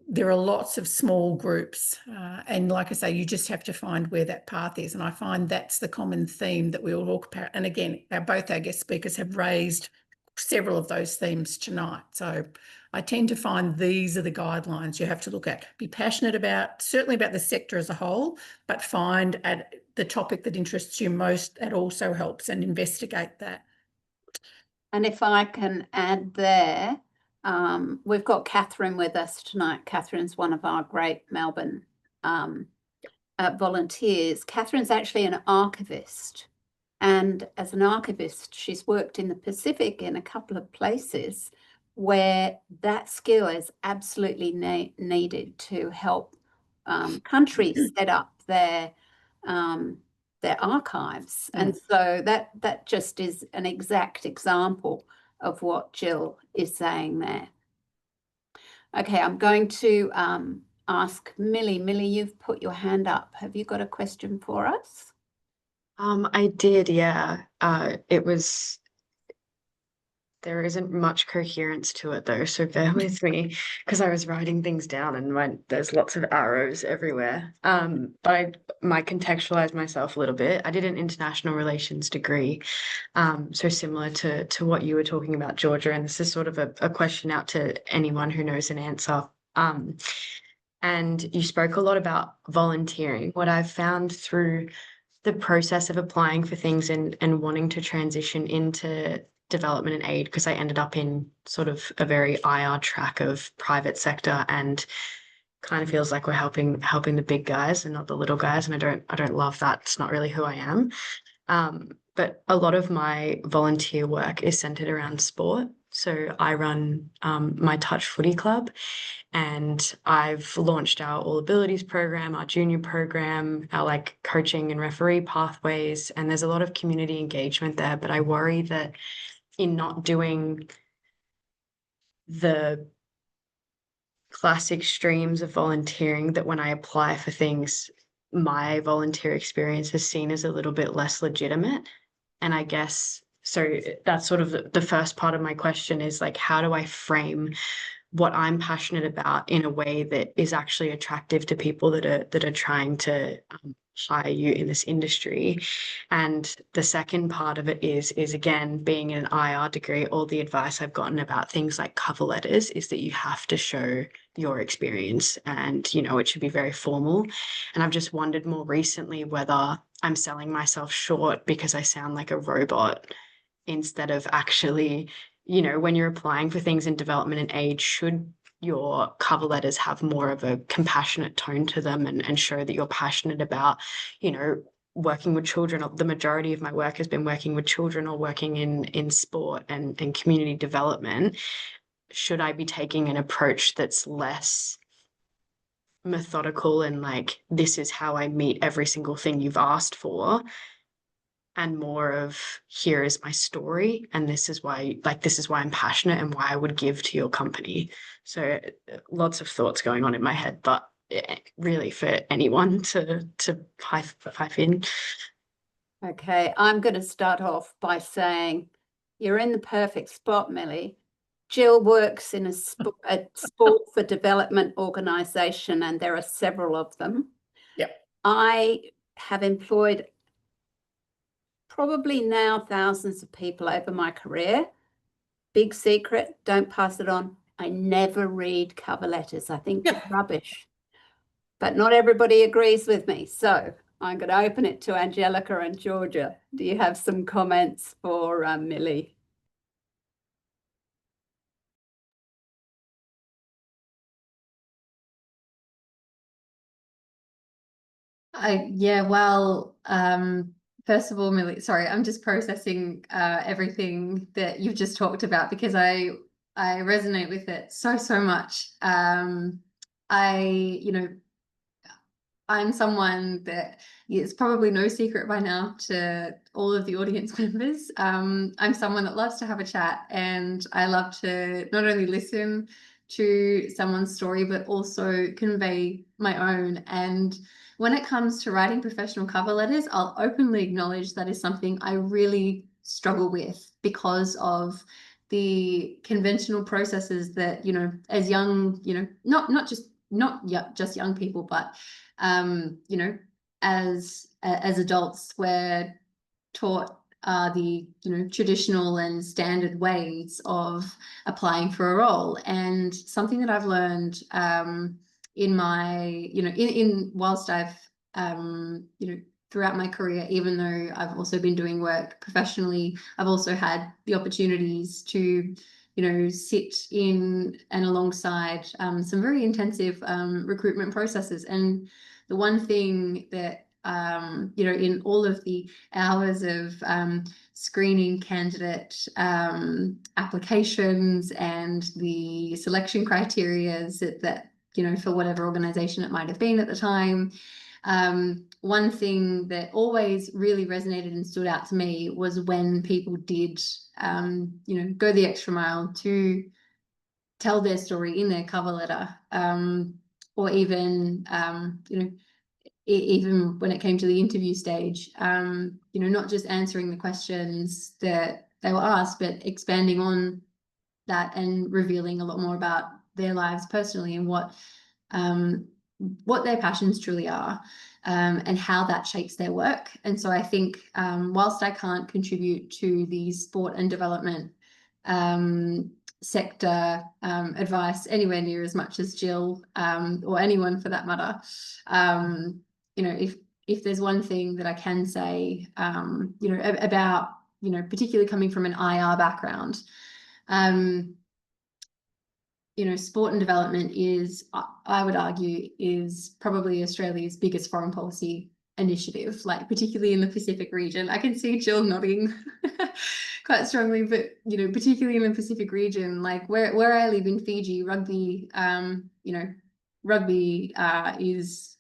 There are lots of small groups, and like I say, you just have to find where that path is. And I find that's the common theme that we all talk about. And again, both our guest speakers have raised several of those themes tonight. So I tend to find these are the guidelines you have to look at. Be passionate about, certainly about the sector as a whole, but find at the topic that interests you most. That also helps, and investigate that. And if I can add there, we've got Catherine with us tonight. Catherine's one of our great Melbourne volunteers. Catherine's actually an archivist. And as an archivist, she's worked in the Pacific in a couple of places where that skill is absolutely needed to help countries set up their archives. And so that just is an exact example of what Jill is saying there. Okay, I'm going to ask Millie. Millie, you've put your hand up. Have you got a question for us? I did, yeah. There isn't much coherence to it though, so bear with me, because I was writing things down and there's lots of arrows everywhere. But I might contextualize myself a little bit. I did an international relations degree, so similar to what you were talking about, Georgia, and this is sort of a question out to anyone who knows an answer. And you spoke a lot about volunteering. What I've found through the process of applying for things and wanting to transition into development and aid, because I ended up in sort of a very IR track of private sector, and kind of feels like we're helping the big guys and not the little guys, and I don't love that. It's not really who I am. But a lot of my volunteer work is centered around sport. So I run my Touch Footy Club, and I've launched our All Abilities program, our junior program, our coaching and referee pathways, and there's a lot of community engagement there. But I worry that in not doing the classic streams of volunteering, that when I apply for things, my volunteer experience is seen as a little bit less legitimate. And I guess, so that's sort of the first part of my question is how do I frame what I'm passionate about in a way that is actually attractive to people that are trying to hire you in this industry? And the second part of it is again, being in an IR degree, all the advice I've gotten about things like cover letters is that you have to show your experience, and it should be very formal. And I've just wondered more recently whether I'm selling myself short because I sound like a robot, instead of actually, when you're applying for things in development and aid, should your cover letters have more of a compassionate tone to them and show that you're passionate about, working with children. The majority of my work has been working with children or working in sport and community development. Should I be taking an approach that's less methodical and this is how I meet every single thing you've asked for, and more of, here is my story, and this is why I'm passionate and why I would give to your company? So lots of thoughts going on in my head, but really for anyone to pipe in. Okay, I'm going to start off by saying you're in the perfect spot, Millie. Jill works in a sport for development organisation, and there are several of them. Yep. I have employed probably now thousands of people over my career. Big secret, don't pass it on. I never read cover letters. I think they're rubbish. But not everybody agrees with me. So I'm going to open it to Angelica and Georgia. Do you have some comments for Millie? First of all, Millie, sorry, I'm just processing everything that you've just talked about, because I resonate with it so much. I'm someone that it's probably no secret by now to all of the audience members. I'm someone that loves to have a chat, and I love to not only listen to someone's story, but also convey my own. And when it comes to writing professional cover letters, I'll openly acknowledge that is something I really struggle with, because of the conventional processes that, as young, not just young people, but as adults, we're taught the traditional and standard ways of applying for a role. And something that I've learned in my in whilst I've throughout my career, even though I've also been doing work professionally, I've also had the opportunities to sit in and alongside some very intensive recruitment processes. And the one thing that in all of the hours of screening candidate applications and the selection criteria that for whatever organization it might have been at the time, one thing that always really resonated and stood out to me was when people did go the extra mile to tell their story in their cover letter, or even even when it came to the interview stage, not just answering the questions that they were asked, but expanding on that and revealing a lot more about their lives personally and what their passions truly are, and how that shapes their work. And so I think whilst I can't contribute to the sport and development sector advice anywhere near as much as Jill, or anyone for that matter, if there's one thing that I can say, about, particularly coming from an IR background, sport and development is, I would argue, is probably Australia's biggest foreign policy initiative, like particularly in the Pacific region. I can see Jill nodding quite strongly, but particularly in the Pacific region, like where I live in Fiji, rugby, rugby is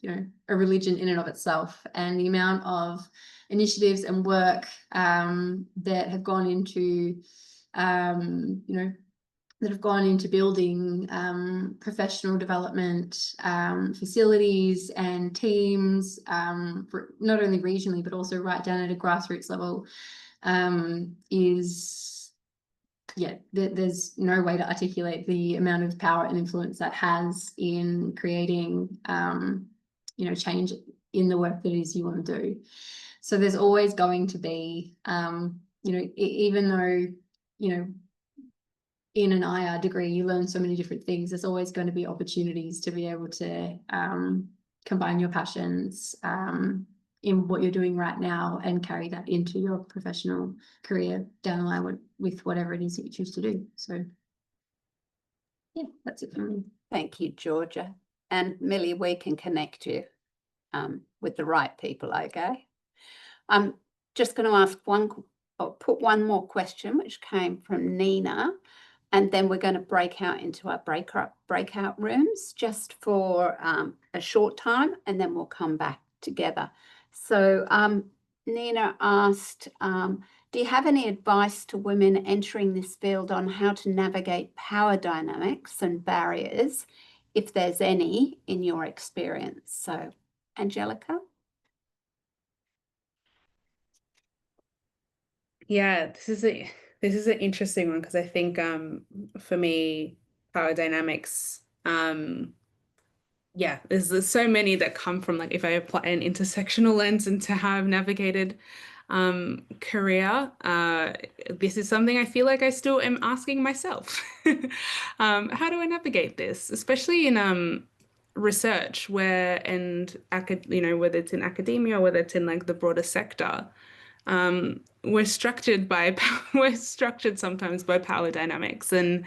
a religion in and of itself, and the amount of initiatives and work that have gone into building professional development facilities and teams, not only regionally but also right down at a grassroots level, there's no way to articulate the amount of power and influence that has in creating change in the work that it is you want to do. So there's always going to be even though in an IR degree you learn so many different things, there's always going to be opportunities to be able to combine your passions in what you're doing right now and carry that into your professional career down the line with whatever it is that you choose to do. So yeah, that's it for me. Thank you, Georgia. And Millie, we can connect you with the right people, okay? I'm just going to ask put one more question, which came from Nina, and then we're going to break out into our breakout rooms just for a short time, and then we'll come back together. So Nina asked, do you have any advice to women entering this field on how to navigate power dynamics and barriers, if there's any, in your experience? So, Angelica? Yeah, this is an interesting one, because I think for me, power dynamics yeah, there's so many that come from, like, if I apply an intersectional lens into how I've navigated career, this is something I feel like I still am asking myself. How do I navigate this, especially in research whether it's in academia or whether it's in like the broader sector. We're structured sometimes by power dynamics, and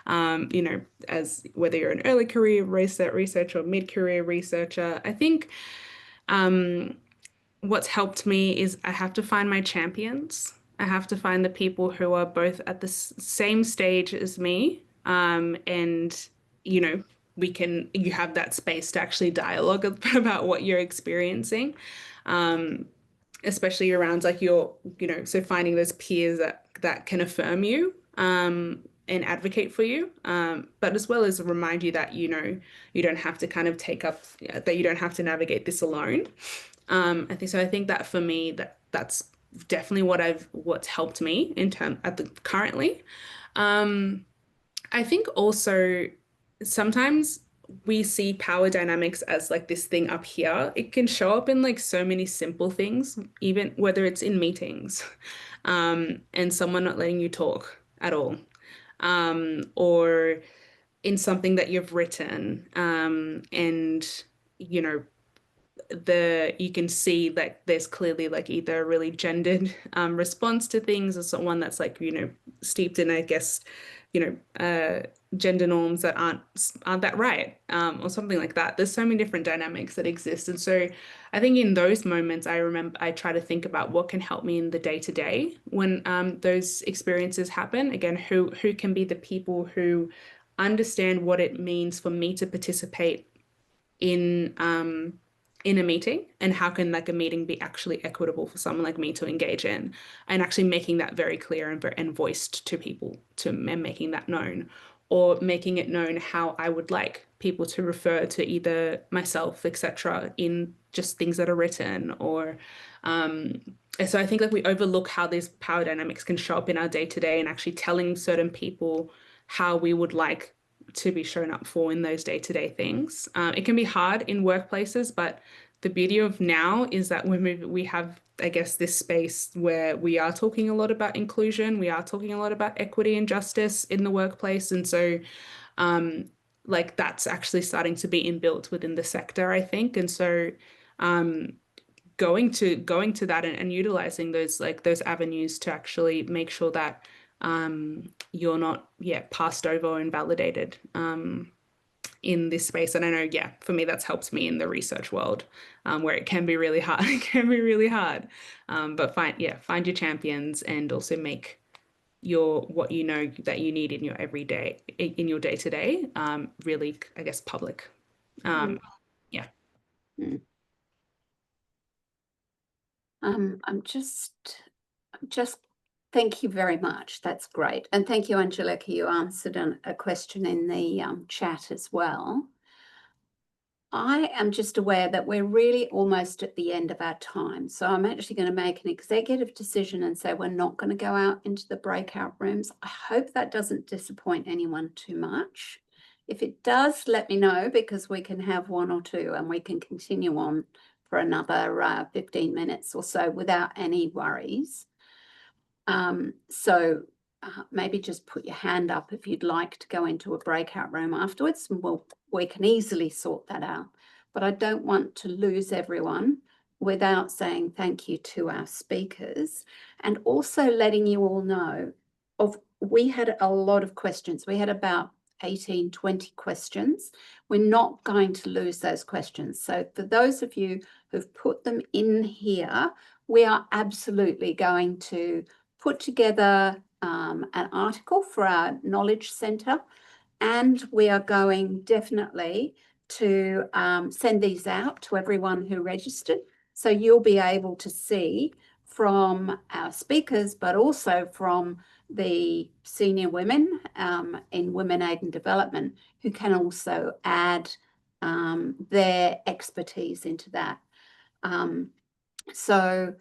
as whether you're an early career researcher or mid-career researcher, I think what's helped me is I have to find my champions. I have to find the people who are both at the same stage as me, and you have that space to actually dialogue about what you're experiencing. Especially around like so finding those peers that can affirm you and advocate for you, but as well as remind you that you don't have to kind of that you don't have to navigate this alone. I think that for me that's definitely what's helped me currently. I think also sometimes we see power dynamics as like this thing up here. It can show up in like so many simple things, even whether it's in meetings, and someone not letting you talk at all, or in something that you've written, and you can see that there's clearly like either a really gendered response to things, or someone that's like steeped in, I guess, gender norms that aren't that right, or something like that. There's so many different dynamics that exist, and so I think in those moments I try to think about what can help me in the day-to-day when those experiences happen. Again, who can be the people who understand what it means for me to participate in a meeting, and how can like a meeting be actually equitable for someone like me to engage in, and actually making that very clear and voiced to people, and making that known, or making it known how I would like people to refer to either myself, etc., in just things that are written, or so I think like we overlook how these power dynamics can show up in our day-to-day, and actually telling certain people how we would like to be shown up for in those day-to-day things. It can be hard in workplaces, but the beauty of now is that we have, I guess, this space where we are talking a lot about inclusion, we are talking a lot about equity and justice in the workplace, and so like that's actually starting to be inbuilt within the sector, I think. And so going to that and utilizing those avenues to actually make sure that you're not passed over or invalidated in this space. And I know, for me, that's helped me in the research world, where it can be really hard. It can be really hard. But find your champions, and also make what you know that you need in your everyday, in your day-to-day, really, I guess, public. I'm just thank you very much. That's great. And thank you, Angelica. You answered a question in the chat as well. I am just aware that we're really almost at the end of our time. So I'm actually going to make an executive decision and say we're not going to go out into the breakout rooms. I hope that doesn't disappoint anyone too much. If it does, let me know, because we can have one or two and we can continue on for another 15 minutes or so without any worries. Maybe just put your hand up if you'd like to go into a breakout room afterwards, and we can easily sort that out. But I don't want to lose everyone without saying thank you to our speakers, and also letting you all know we had a lot of questions. We had about 18, 20 questions. We're not going to lose those questions. So for those of you who've put them in here, we are absolutely going to put together an article for our Knowledge Centre, and we are going definitely to send these out to everyone who registered. So you'll be able to see from our speakers, but also from the senior women in Women Aid and Development, who can also add their expertise into that. So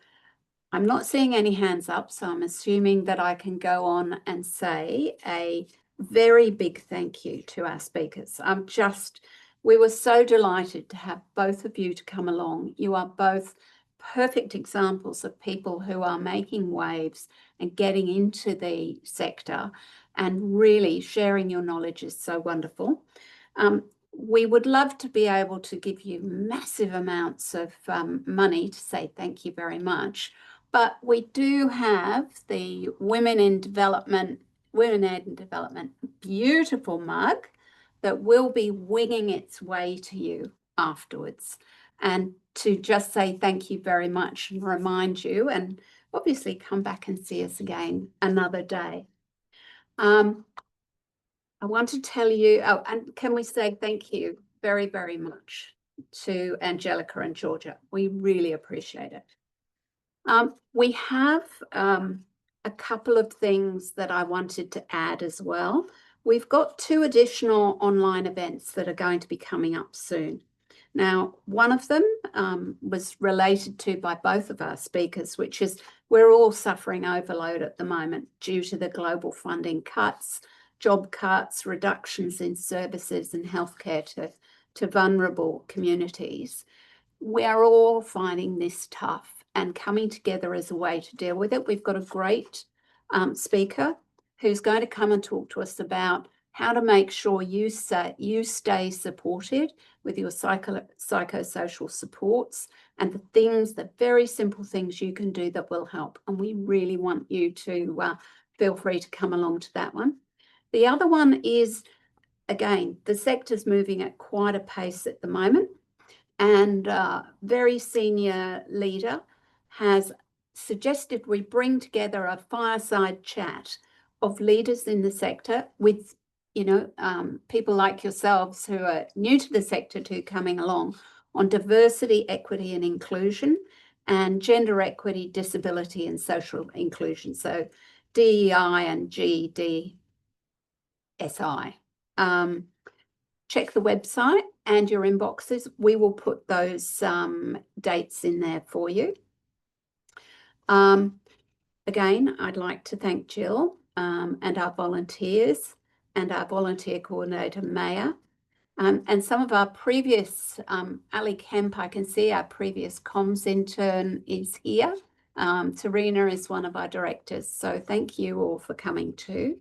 I'm not seeing any hands up, so I'm assuming that I can go on and say a very big thank you to our speakers. I'm just we were so delighted to have both of you to come along. You are both perfect examples of people who are making waves and getting into the sector, and really sharing your knowledge is so wonderful. We would love to be able to give you massive amounts of money to say thank you very much, but we do have the Women in Development beautiful mug that will be winging its way to you afterwards. And to just say thank you very much and remind you, and obviously come back and see us again another day. I want to tell you, oh, and can we say thank you very, very much to Angelica and Georgia. We really appreciate it. We have a couple of things that I wanted to add as well. We've got 2 additional online events that are going to be coming up soon. Now, one of them was related to by both of our speakers, which is we're all suffering overload at the moment due to the global funding cuts, job cuts, reductions in services and healthcare to vulnerable communities. We are all finding this tough and coming together as a way to deal with it. We've got a great speaker who's going to come and talk to us about how to make sure you stay supported with your psychosocial supports, and the very simple things you can do that will help. And we really want you to feel free to come along to that one. The other one is, again, the sector's moving at quite a pace at the moment, and a very senior leader has suggested we bring together a fireside chat of leaders in the sector with, people like yourselves who are new to the sector too, coming along on diversity, equity and inclusion, and gender equity, disability and social inclusion. So DEI and GDSI. Check the website and your inboxes. We will put those dates in there for you. Again, I'd like to thank Jill and our volunteers and our volunteer coordinator, Maya, and some of our previous, Ali Kemp, I can see our previous comms intern is here. Serena is one of our directors. So thank you all for coming too.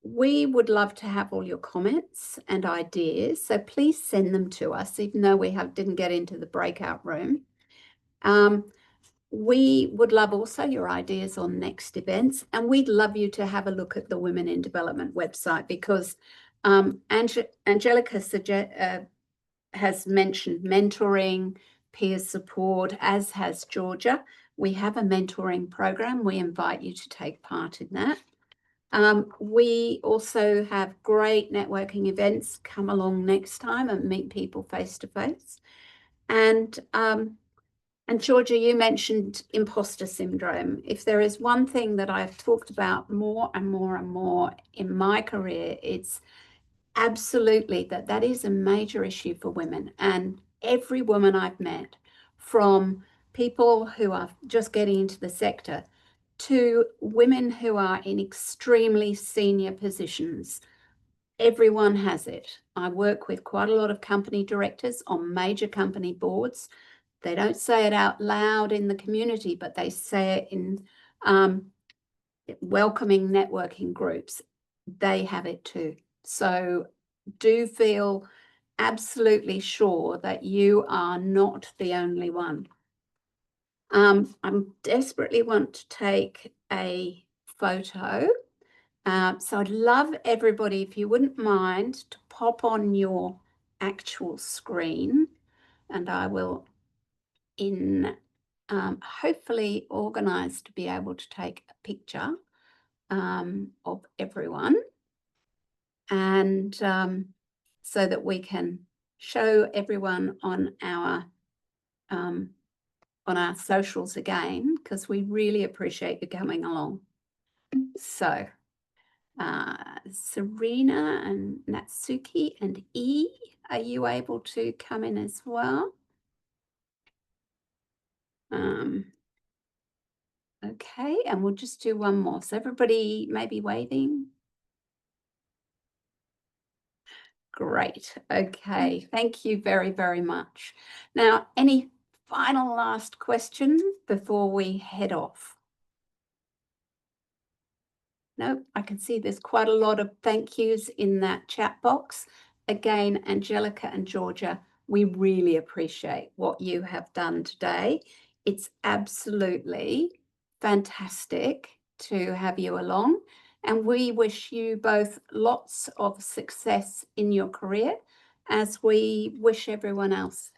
We would love to have all your comments and ideas, so please send them to us, even though we didn't get into the breakout room. We would love also your ideas on next events, and we'd love you to have a look at the Women in Development website, because Angelica has mentioned mentoring, peer support, as has Georgia. We have a mentoring program. We invite you to take part in that. We also have great networking events. Come along next time and meet people face to face. And Georgia, you mentioned imposter syndrome. If there is one thing that I've talked about more and more and more in my career, it's absolutely that is a major issue for women. And every woman I've met, from people who are just getting into the sector to women who are in extremely senior positions, everyone has it. I work with quite a lot of company directors on major company boards. They don't say it out loud in the community, but they say it in welcoming networking groups. They have it too. So do feel absolutely sure that you are not the only one. I desperately want to take a photo. So I'd love everybody, if you wouldn't mind, to pop on your actual screen, and I will hopefully organise to be able to take a picture of everyone, and so that we can show everyone on our socials again, because we really appreciate you coming along. So Serena and Natsuki and E, are you able to come in as well? Okay, and we'll just do one more. So everybody maybe waving. Great. Okay. Thank you very, very much. Now, any final last questions before we head off? No, I can see there's quite a lot of thank yous in that chat box. Again, Angelica and Georgia, we really appreciate what you have done today. It's absolutely fantastic to have you along, and we wish you both lots of success in your career, as we wish everyone else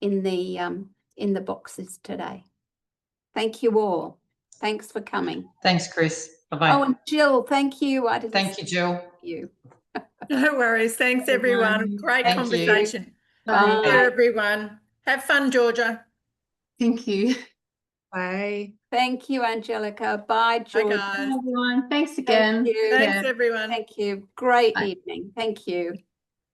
in the boxes today. Thank you all. Thanks for coming. Thanks, Chris. Bye-bye. Oh, and Jill, thank you. I didn't Thank you, Jill. you. No worries. Thanks, everyone. Great Thank you. conversation. Bye. Thank you, everyone. Have fun, Georgia. Thank you. Bye. Thank you, Angelica. Bye, Bye, Georgia. guys. Bye, everyone. Thanks again. you. Thanks, Yeah. everyone. Thank you. Great Bye. evening. Thank you.